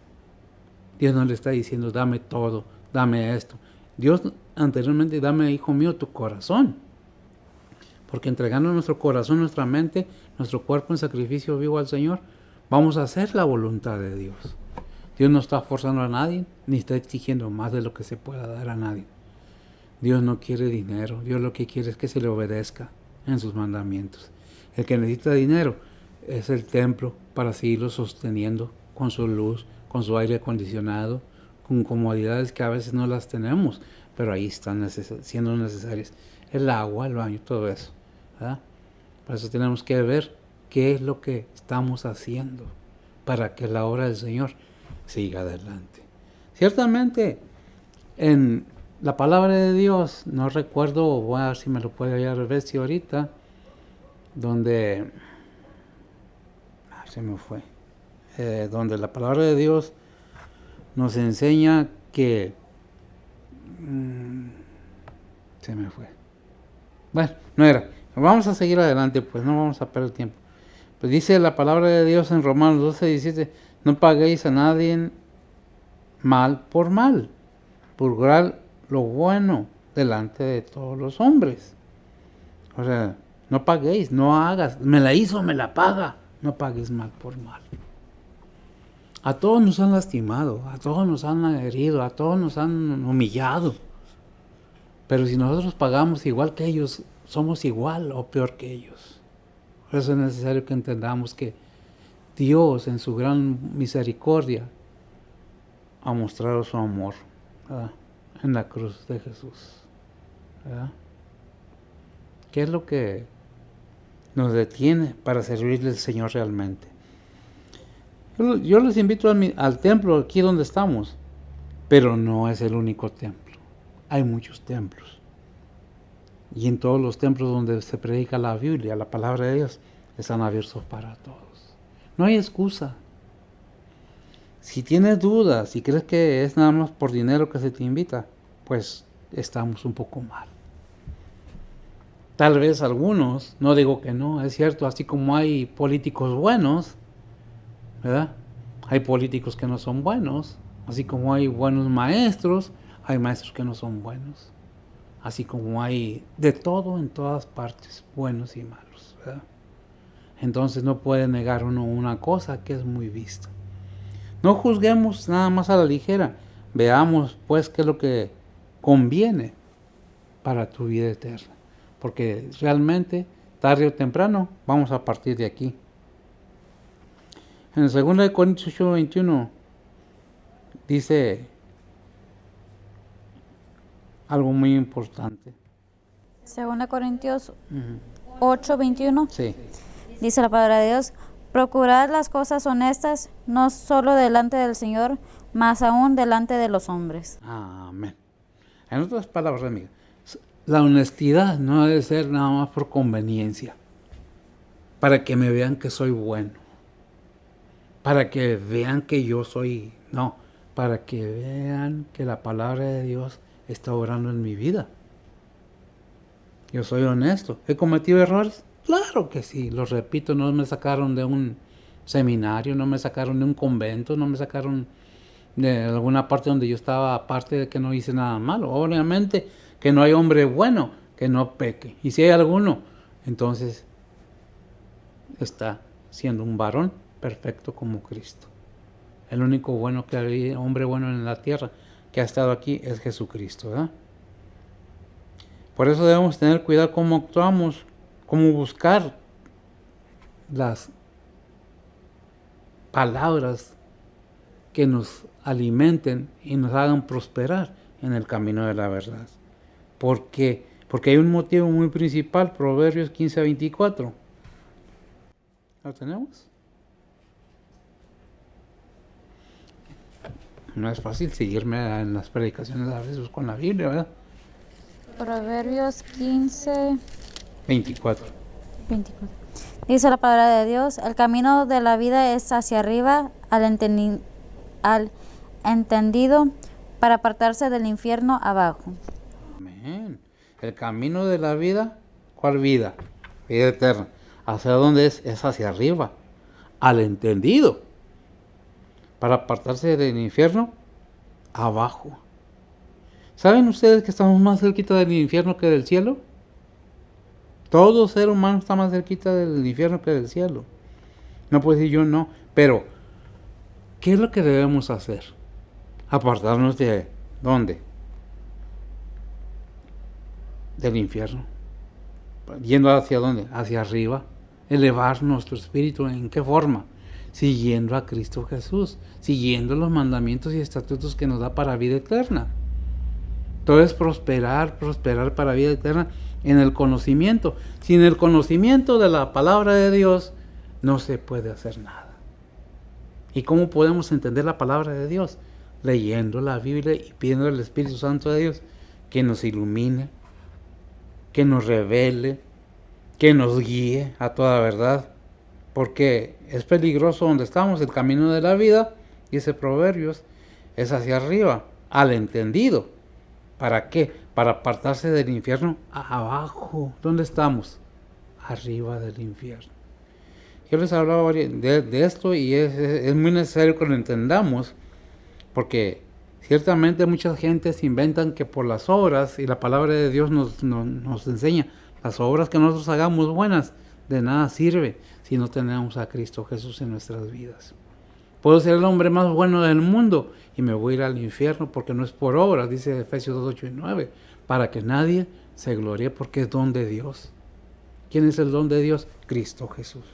Dios no le está diciendo, dame todo, dame esto. Dios anteriormente, dame, hijo mío, tu corazón. Porque entregando nuestro corazón, nuestra mente, nuestro cuerpo en sacrificio vivo al Señor, vamos a hacer la voluntad de Dios. Dios no está forzando a nadie, ni está exigiendo más de lo que se pueda dar a nadie. Dios no quiere dinero, Dios lo que quiere es que se le obedezca en sus mandamientos. El que necesita dinero es el templo para seguirlo sosteniendo con su luz, con su aire acondicionado, con comodidades que a veces no las tenemos, pero ahí están siendo necesarias. El agua, el baño, todo eso, ¿verdad? Por eso tenemos que ver qué es lo que estamos haciendo para que la obra del Señor siga adelante. Ciertamente, en la palabra de Dios, no recuerdo, voy a ver si me lo puede hallar ver si ahorita, donde se me fue, donde la palabra de Dios nos enseña que se me fue. Bueno, no era. Vamos a seguir adelante, pues no vamos a perder tiempo. Pues dice la palabra de Dios en Romanos 12:17, no paguéis a nadie mal por mal, purgar lo bueno delante de todos los hombres. O sea, no paguéis, no hagas, me la hizo, me la paga, no paguéis mal por mal. A todos nos han lastimado, a todos nos han herido, a todos nos han humillado. Pero si nosotros pagamos igual que ellos, somos igual o peor que ellos. Por eso es necesario que entendamos que Dios, en su gran misericordia, ha mostrado su amor, ¿verdad?, en la cruz de Jesús, ¿verdad? ¿Qué es lo que nos detiene para servirle al Señor realmente? Yo les invito al templo aquí donde estamos, pero no es el único templo. Hay muchos templos. Y en todos los templos donde se predica la Biblia, la palabra de Dios, están abiertos para todos. No hay excusa. Si tienes dudas, si crees que es nada más por dinero que se te invita, pues estamos un poco mal. Tal vez algunos, no digo que no, es cierto, así como hay políticos buenos, ¿verdad? Hay políticos que no son buenos, así como hay buenos maestros, hay maestros que no son buenos, así como hay de todo en todas partes, buenos y malos, ¿verdad? Entonces no puede negar uno una cosa que es muy vista. No juzguemos nada más a la ligera, veamos pues qué es lo que conviene para tu vida eterna, porque realmente tarde o temprano vamos a partir de aquí. En 2 Corintios 8:21 dice algo muy importante. 2 Corintios 8:21 Sí. dice la palabra de Dios: procurad las cosas honestas, no solo delante del Señor, mas aún delante de los hombres. Amén. En otras palabras, amiga, la honestidad no debe ser nada más por conveniencia, para que me vean que soy bueno, para que vean que yo soy, no, para que vean que la palabra de Dios está obrando en mi vida. Yo soy honesto. ¿He cometido errores? Claro que sí, lo repito, no me sacaron de un seminario, no me sacaron de un convento, no me sacaron de alguna parte donde yo estaba, aparte de que no hice nada malo. Obviamente que no hay hombre bueno que no peque. Y si hay alguno, entonces está siendo un varón perfecto como Cristo. El único bueno que hay, hombre bueno en la tierra que ha estado aquí es Jesucristo, ¿verdad? Por eso debemos tener cuidado cómo actuamos, cómo buscar las palabras que nos alimenten y nos hagan prosperar en el camino de la verdad. ¿Por qué? Porque hay un motivo muy principal, Proverbios 15:24. ¿Lo tenemos? No es fácil seguirme en las predicaciones a veces con la Biblia, ¿verdad? Proverbios 15:24 24. dice la palabra de Dios: el camino de la vida es hacia arriba, al entendido, para apartarse del infierno abajo. Amén. El camino de la vida, ¿cuál vida? Vida eterna. ¿Hacia dónde es? Es hacia arriba, al entendido. Para apartarse del infierno, abajo. ¿Saben ustedes que estamos más cerquita del infierno que del cielo? Todo ser humano está más cerquita del infierno que del cielo. No puedo decir yo no, pero ¿qué es lo que debemos hacer? Apartarnos de ¿dónde? Del infierno. ¿Yendo hacia dónde? Hacia arriba. Elevar nuestro espíritu. ¿En qué forma? siguiendo a Cristo Jesús, siguiendo los mandamientos y estatutos que nos da para vida eterna. Todo es prosperar para vida eterna en el conocimiento. Sin el conocimiento de la palabra de Dios no se puede hacer nada. ¿Y cómo podemos entender la palabra de Dios? Leyendo la Biblia y pidiendo al Espíritu Santo de Dios que nos ilumine, que nos revele, que nos guíe a toda verdad. Porque es peligroso donde estamos, el camino de la vida, dice Proverbios, es hacia arriba, al entendido. ¿Para qué? Para apartarse del infierno abajo. ¿Dónde estamos? Arriba del infierno. Yo les hablaba de esto y es muy necesario que lo entendamos, porque ciertamente mucha gente se inventan que por las obras, y la palabra de Dios nos enseña, las obras que nosotros hagamos buenas, de nada sirve si no tenemos a Cristo Jesús en nuestras vidas. Puedo ser el hombre más bueno del mundo y me voy a ir al infierno porque no es por obras, dice Efesios 2, 8 y 9, para que nadie se gloríe porque es don de Dios. ¿Quién es el don de Dios? Cristo Jesús.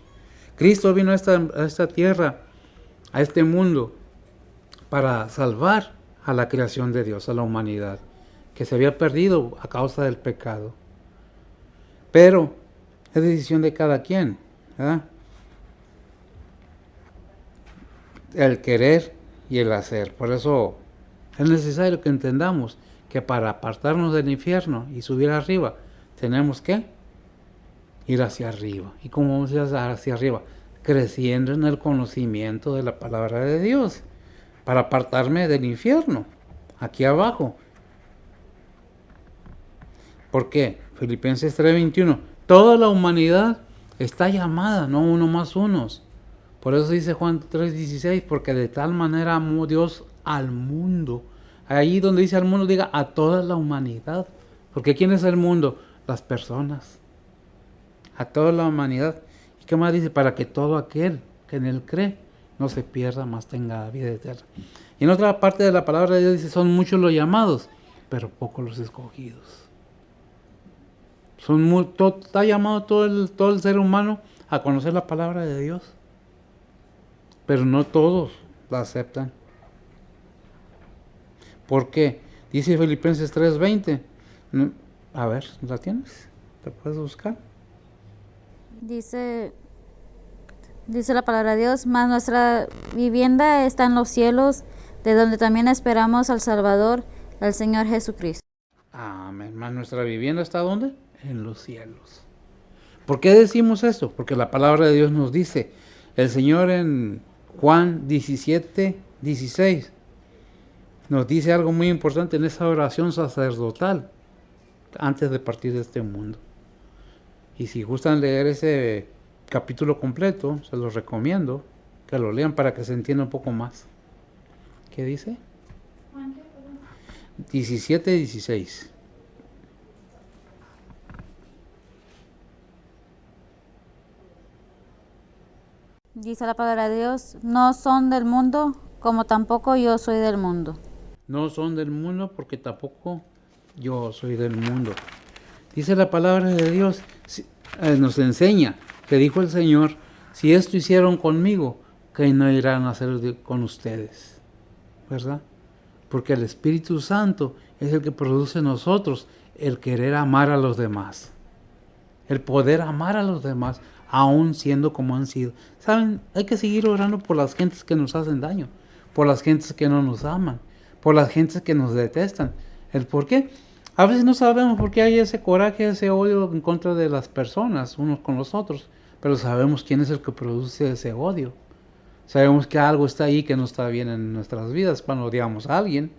Cristo vino a esta tierra, a este mundo, para salvar a la creación de Dios, a la humanidad, que se había perdido a causa del pecado. Pero es decisión de cada quien, ¿verdad? El querer y el hacer. Por eso es necesario que entendamos que para apartarnos del infierno y subir arriba, tenemos que ir hacia arriba. ¿Y cómo vamos a ir hacia arriba? Creciendo en el conocimiento de la palabra de Dios, para apartarme del infierno, aquí abajo. ¿Por qué? Filipenses 3:21. Toda la humanidad está llamada, no uno más unos. Por eso dice Juan 3:16, porque de tal manera amó Dios al mundo. Ahí donde dice al mundo, diga a toda la humanidad. Porque ¿quién es el mundo? Las personas. A toda la humanidad. ¿Y qué más dice? Para que todo aquel que en él cree no se pierda, más tenga vida eterna. Y en otra parte de la palabra de Dios dice, son muchos los llamados, pero pocos los escogidos. Está llamado todo el ser humano a conocer la palabra de Dios, pero no todos la aceptan. ¿Por qué? Dice Filipenses 3:20. A ver, ¿la tienes? ¿Te puedes buscar? Dice la palabra de Dios, mas nuestra vivienda está en los cielos, de donde también esperamos al Salvador, al Señor Jesucristo. Amén. Mas nuestra vivienda está ¿dónde? En los cielos. ¿Por qué decimos esto? Porque la palabra de Dios nos dice, el Señor en Juan 17:16 nos dice algo muy importante en esa oración sacerdotal antes de partir de este mundo. Y si gustan leer ese capítulo completo, se los recomiendo que lo lean para que se entienda un poco más. ¿Qué dice? 17:16. Dice la palabra de Dios, no son del mundo, como tampoco yo soy del mundo. No son del mundo porque tampoco yo soy del mundo. Dice la palabra de Dios, nos enseña que dijo el Señor, si esto hicieron conmigo, que no irán a hacer con ustedes, ¿verdad? Porque el Espíritu Santo es el que produce en nosotros el querer amar a los demás, el poder amar a los demás, aún siendo como han sido. ¿Saben? Hay que seguir orando por las gentes que nos hacen daño, por las gentes que no nos aman, por las gentes que nos detestan. ¿El por qué? A veces no sabemos por qué hay ese coraje, ese odio en contra de las personas, unos con los otros, pero sabemos quién es el que produce ese odio. Sabemos que algo está ahí que no está bien en nuestras vidas cuando odiamos a alguien.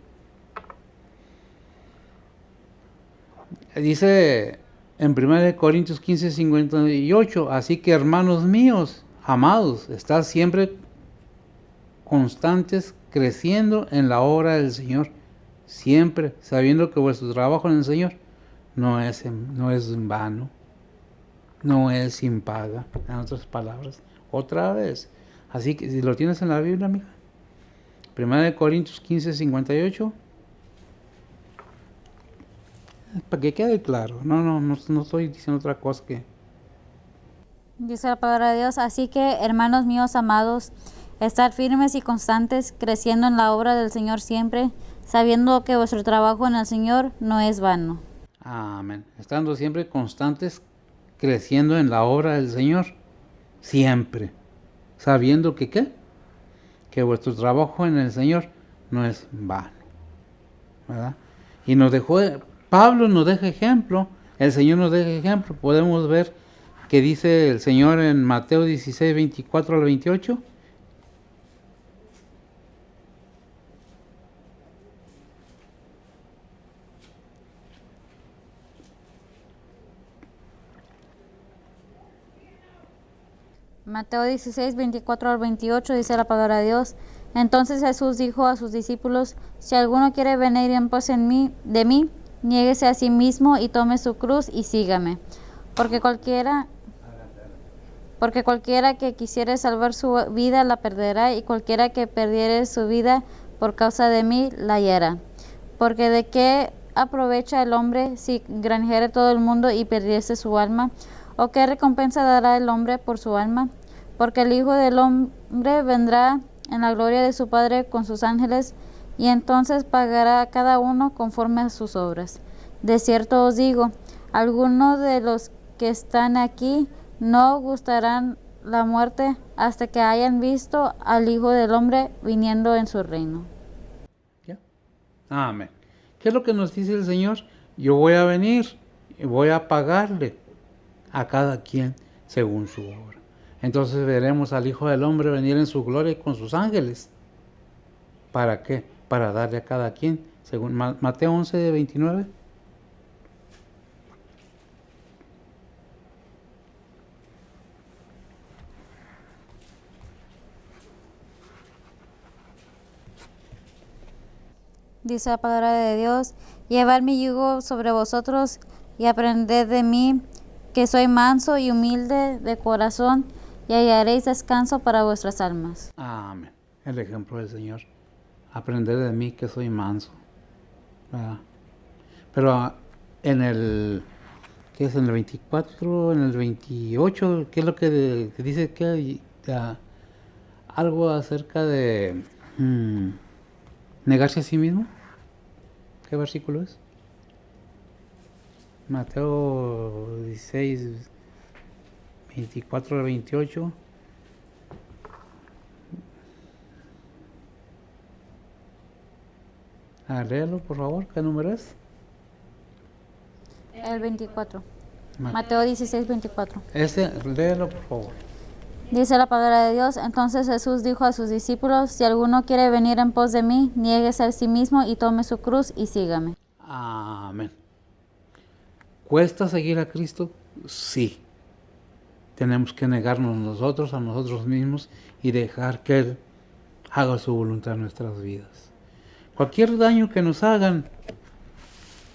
Dice en 1 Corintios 15:58, así que hermanos míos, amados, estad siempre constantes, creciendo en la obra del Señor, siempre sabiendo que vuestro trabajo en el Señor no es en vano, no es sin paga, en otras palabras. Otra vez, así que si lo tienes en la Biblia, mija, 1 Corintios 15:58, para que quede claro, no estoy diciendo otra cosa que... Dice la palabra de Dios, así que, hermanos míos amados, estar firmes y constantes, creciendo en la obra del Señor siempre, sabiendo que vuestro trabajo en el Señor no es vano. Amén. Estando siempre constantes, creciendo en la obra del Señor, siempre. Sabiendo que ¿qué? Que vuestro trabajo en el Señor no es vano. ¿Verdad? Y Pablo nos deja ejemplo, el Señor nos deja ejemplo. Podemos ver que dice el Señor en Mateo 16, 24 al 28. Mateo 16, 24 al 28 dice la palabra de Dios. Entonces Jesús dijo a sus discípulos, si alguno quiere venir en pos de mí, niéguese a sí mismo y tome su cruz y sígame. Porque cualquiera que quisiere salvar su vida la perderá, y cualquiera que perdiere su vida por causa de mí la hallará. Porque de qué aprovecha el hombre si granjere todo el mundo y perdiese su alma? ¿O qué recompensa dará el hombre por su alma? Porque el Hijo del Hombre vendrá en la gloria de su Padre con sus ángeles, y entonces pagará a cada uno conforme a sus obras. De cierto os digo, algunos de los que están aquí no gustarán la muerte hasta que hayan visto al Hijo del Hombre viniendo en su reino. ¿Ya? Amén. ¿Qué es lo que nos dice el Señor? Yo voy a venir y voy a pagarle a cada quien según su obra. Entonces veremos al Hijo del Hombre venir en su gloria y con sus ángeles. ¿Para qué? Para darle a cada quien, según Mateo 11, 29. Dice la palabra de Dios, llevad mi yugo sobre vosotros y aprended de mí, que soy manso y humilde de corazón, y hallaréis descanso para vuestras almas. Amén. El ejemplo del Señor. Aprended de mí que soy manso. ¿Verdad? Pero en el, ¿qué es? En el 24, en el 28, ¿qué es lo que dice? Que algo acerca de negarse a sí mismo. ¿Qué versículo es? Mateo 16, 24 al 28. Léelo, por favor. ¿Qué número es? El 24. Mateo 16, 24. Léelo, por favor. Dice la palabra de Dios, entonces Jesús dijo a sus discípulos, si alguno quiere venir en pos de mí, niéguese a sí mismo y tome su cruz y sígame. Amén. ¿Cuesta seguir a Cristo? Sí. Tenemos que negarnos nosotros a nosotros mismos y dejar que Él haga su voluntad en nuestras vidas. Cualquier daño que nos hagan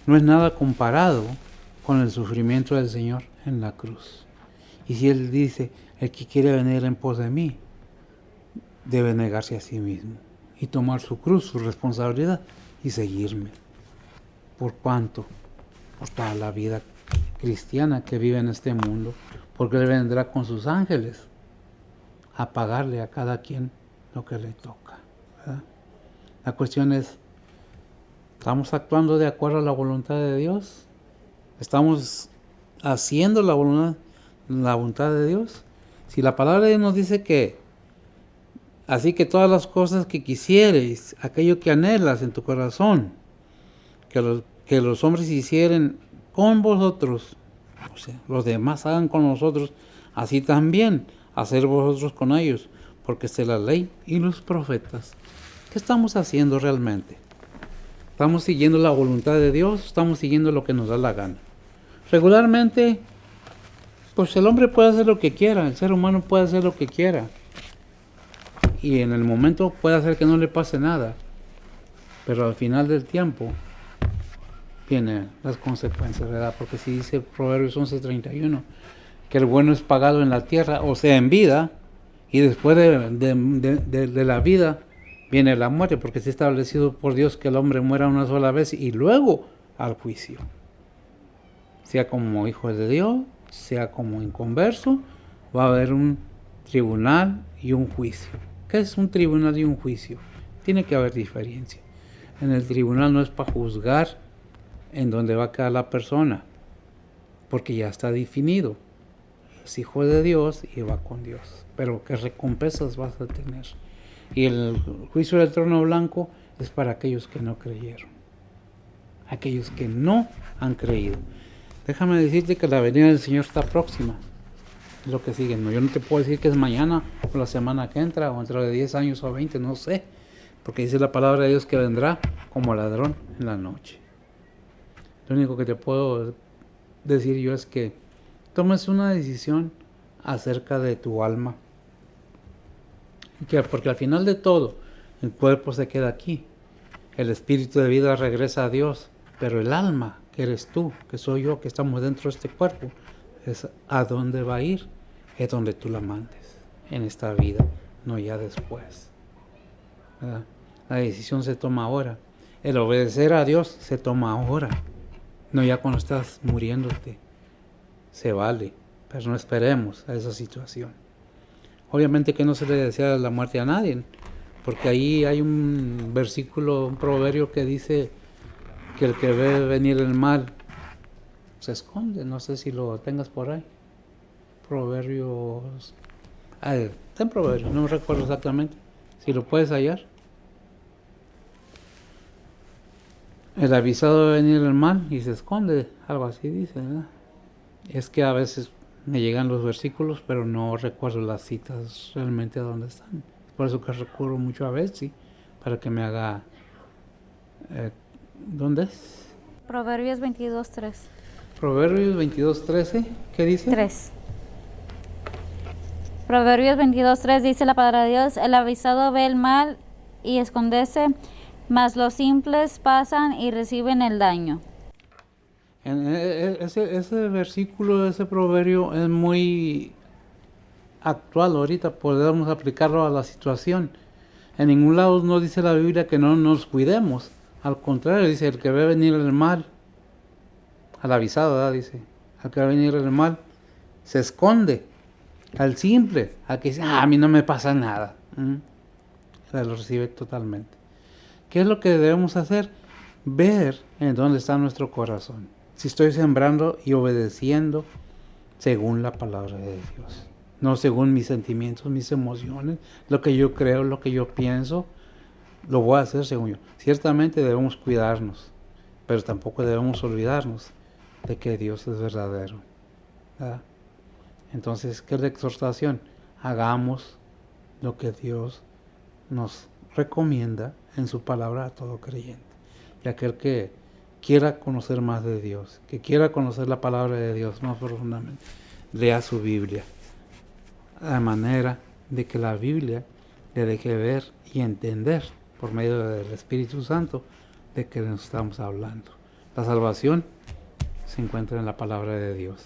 no es nada comparado con el sufrimiento del Señor en la cruz. Y si Él dice, el que quiere venir en pos de mí, debe negarse a sí mismo y tomar su cruz, su responsabilidad y seguirme. ¿Por cuánto? Por toda la vida cristiana que vive en este mundo, porque Él vendrá con sus ángeles a pagarle a cada quien lo que le toca, ¿verdad? La cuestión es, ¿estamos actuando de acuerdo a la voluntad de Dios? ¿Estamos haciendo la voluntad de Dios? Si la palabra de Dios nos dice que, así que todas las cosas que quisieres, aquello que anhelas en tu corazón, que los hombres hicieren con vosotros, o sea, los demás hagan con nosotros, así también hacer vosotros con ellos, porque es la ley y los profetas. ¿Qué estamos haciendo realmente? ¿Estamos siguiendo la voluntad de Dios? ¿Estamos siguiendo lo que nos da la gana? Regularmente, pues el hombre puede hacer lo que quiera, el ser humano puede hacer lo que quiera. Y en el momento puede hacer que no le pase nada. Pero al final del tiempo vienen las consecuencias, ¿verdad? Porque si dice Proverbios 11:31, que el bueno es pagado en la tierra, o sea, en vida, y después de la vida viene la muerte, porque es establecido por Dios que el hombre muera una sola vez y luego al juicio. Sea como hijo de Dios, sea como inconverso, va a haber un tribunal y un juicio. ¿Qué es un tribunal y un juicio? Tiene que haber diferencia. En el tribunal no es para juzgar en dónde va a quedar la persona, porque ya está definido. Es hijo de Dios y va con Dios. Pero ¿qué recompensas vas a tener? Y el juicio del trono blanco es para aquellos que no creyeron. Aquellos que no han creído. Déjame decirte que la venida del Señor está próxima. Es lo que sigue. No, yo no te puedo decir que es mañana o la semana que entra o dentro de 10 años o 20, no sé. Porque dice la palabra de Dios que vendrá como ladrón en la noche. Lo único que te puedo decir yo es que tomes una decisión acerca de tu alma. Porque al final de todo, el cuerpo se queda aquí. El espíritu de vida regresa a Dios. Pero el alma, que eres tú, que soy yo, que estamos dentro de este cuerpo, es a dónde va a ir. Es donde tú la mandes. En esta vida, no ya después. ¿Verdad? La decisión se toma ahora. El obedecer a Dios se toma ahora. No ya cuando estás muriéndote. Se vale. Pero no esperemos a esa situación. Obviamente que no se le desea la muerte a nadie. Porque ahí hay un versículo, un proverbio que dice que el que ve venir el mal se esconde. No sé si lo tengas por ahí. Proverbios. Está en proverbios, no me recuerdo exactamente. Si lo puedes hallar. El avisado de venir el mal y se esconde, algo así dice, ¿verdad? Es que a veces me llegan los versículos, pero no recuerdo las citas realmente a dónde están. Por eso que recurro mucho a Betsy, para que me haga... ¿Dónde es? Proverbios 22:3. Proverbios 22:13, ¿qué dice? 3. Proverbios 22:3 dice la palabra de Dios: el avisado ve el mal y escondece, mas los simples pasan y reciben el daño. Ese versículo, ese proverbio es muy actual ahorita, podemos aplicarlo a la situación. En ningún lado no dice la Biblia que no nos cuidemos. Al contrario, dice, el que ve venir el mal, al avisado, ¿verdad? Dice, al que ve venir el mal, se esconde. Al simple, al que dice, a mí no me pasa nada. Se lo recibe totalmente. ¿Qué es lo que debemos hacer? Ver en dónde está nuestro corazón. Si estoy sembrando y obedeciendo según la palabra de Dios. No según mis sentimientos, mis emociones, lo que yo creo, lo que yo pienso. Lo voy a hacer según yo. Ciertamente debemos cuidarnos, pero tampoco debemos olvidarnos de que Dios es verdadero. ¿Verdad? Entonces, ¿qué es la exhortación? Hagamos lo que Dios nos recomienda en su palabra a todo creyente. Y aquel que quiera conocer más de Dios, que quiera conocer la palabra de Dios más profundamente, lea su Biblia, de manera de que la Biblia le deje ver y entender por medio del Espíritu Santo de que nos estamos hablando. La salvación se encuentra en la palabra de Dios.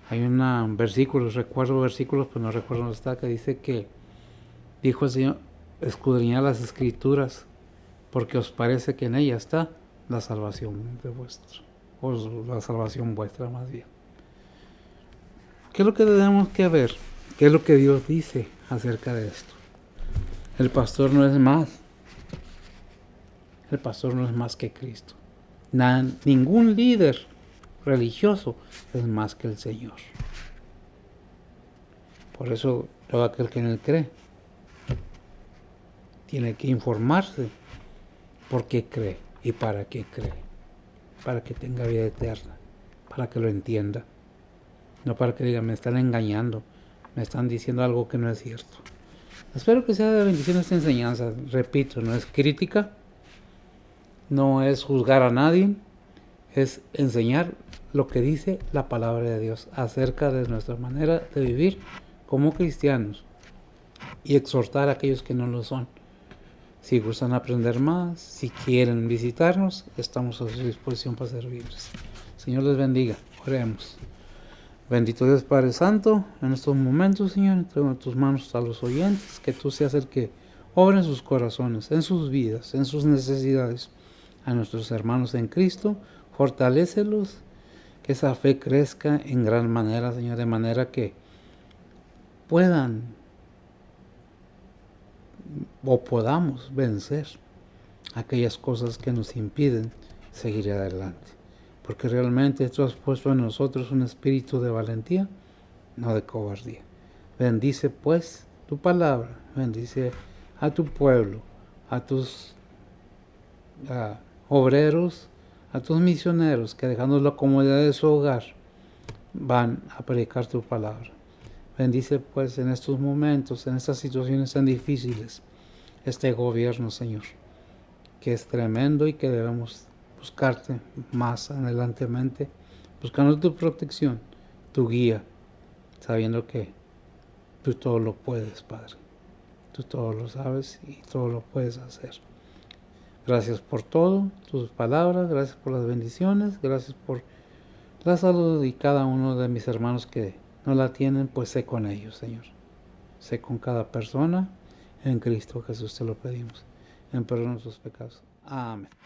Hay un versículo, recuerdo versículos, pero no recuerdo dónde está, que dice que dijo el Señor: escudriñad las Escrituras, porque os parece que en ella está la salvación de vuestro, o la salvación vuestra más bien. ¿Qué es lo que tenemos que ver? ¿Qué es lo que Dios dice acerca de esto? El pastor no es más. El pastor no es más que Cristo. Ningún líder religioso es más que el Señor. Por eso todo aquel que en él cree tiene que informarse por qué cree y para qué cree. Para que tenga vida eterna, para que lo entienda. No para que diga, me están engañando, me están diciendo algo que no es cierto. Espero que sea de bendición esta enseñanza. Repito, no es crítica, no es juzgar a nadie, es enseñar lo que dice la palabra de Dios acerca de nuestra manera de vivir como cristianos y exhortar a aquellos que no lo son. Si gustan aprender más, si quieren visitarnos, estamos a su disposición para servirles. Señor les bendiga. Oremos. Bendito Dios Padre Santo, en estos momentos, Señor, entrego en tus manos a los oyentes, que tú seas el que obra en sus corazones, en sus vidas, en sus necesidades. A nuestros hermanos en Cristo, fortalécelos, que esa fe crezca en gran manera, Señor, de manera que puedan o podamos vencer aquellas cosas que nos impiden seguir adelante. Porque realmente tú has puesto en nosotros un espíritu de valentía, no de cobardía. Bendice pues tu palabra, bendice a tu pueblo, a tus obreros, a tus misioneros que dejando la comodidad de su hogar van a predicar tu palabra. Bendice pues en estos momentos, en estas situaciones tan difíciles, este gobierno, Señor, que es tremendo y que debemos buscarte más adelantemente, buscando tu protección, tu guía, sabiendo que tú todo lo puedes, Padre. Tú todo lo sabes y todo lo puedes hacer. Gracias por todo, tus palabras, gracias por las bendiciones, gracias por la salud y cada uno de mis hermanos que no la tienen, pues sé con ellos, Señor. Sé con cada persona, en Cristo Jesús te lo pedimos. En perdón de nuestros pecados. Amén.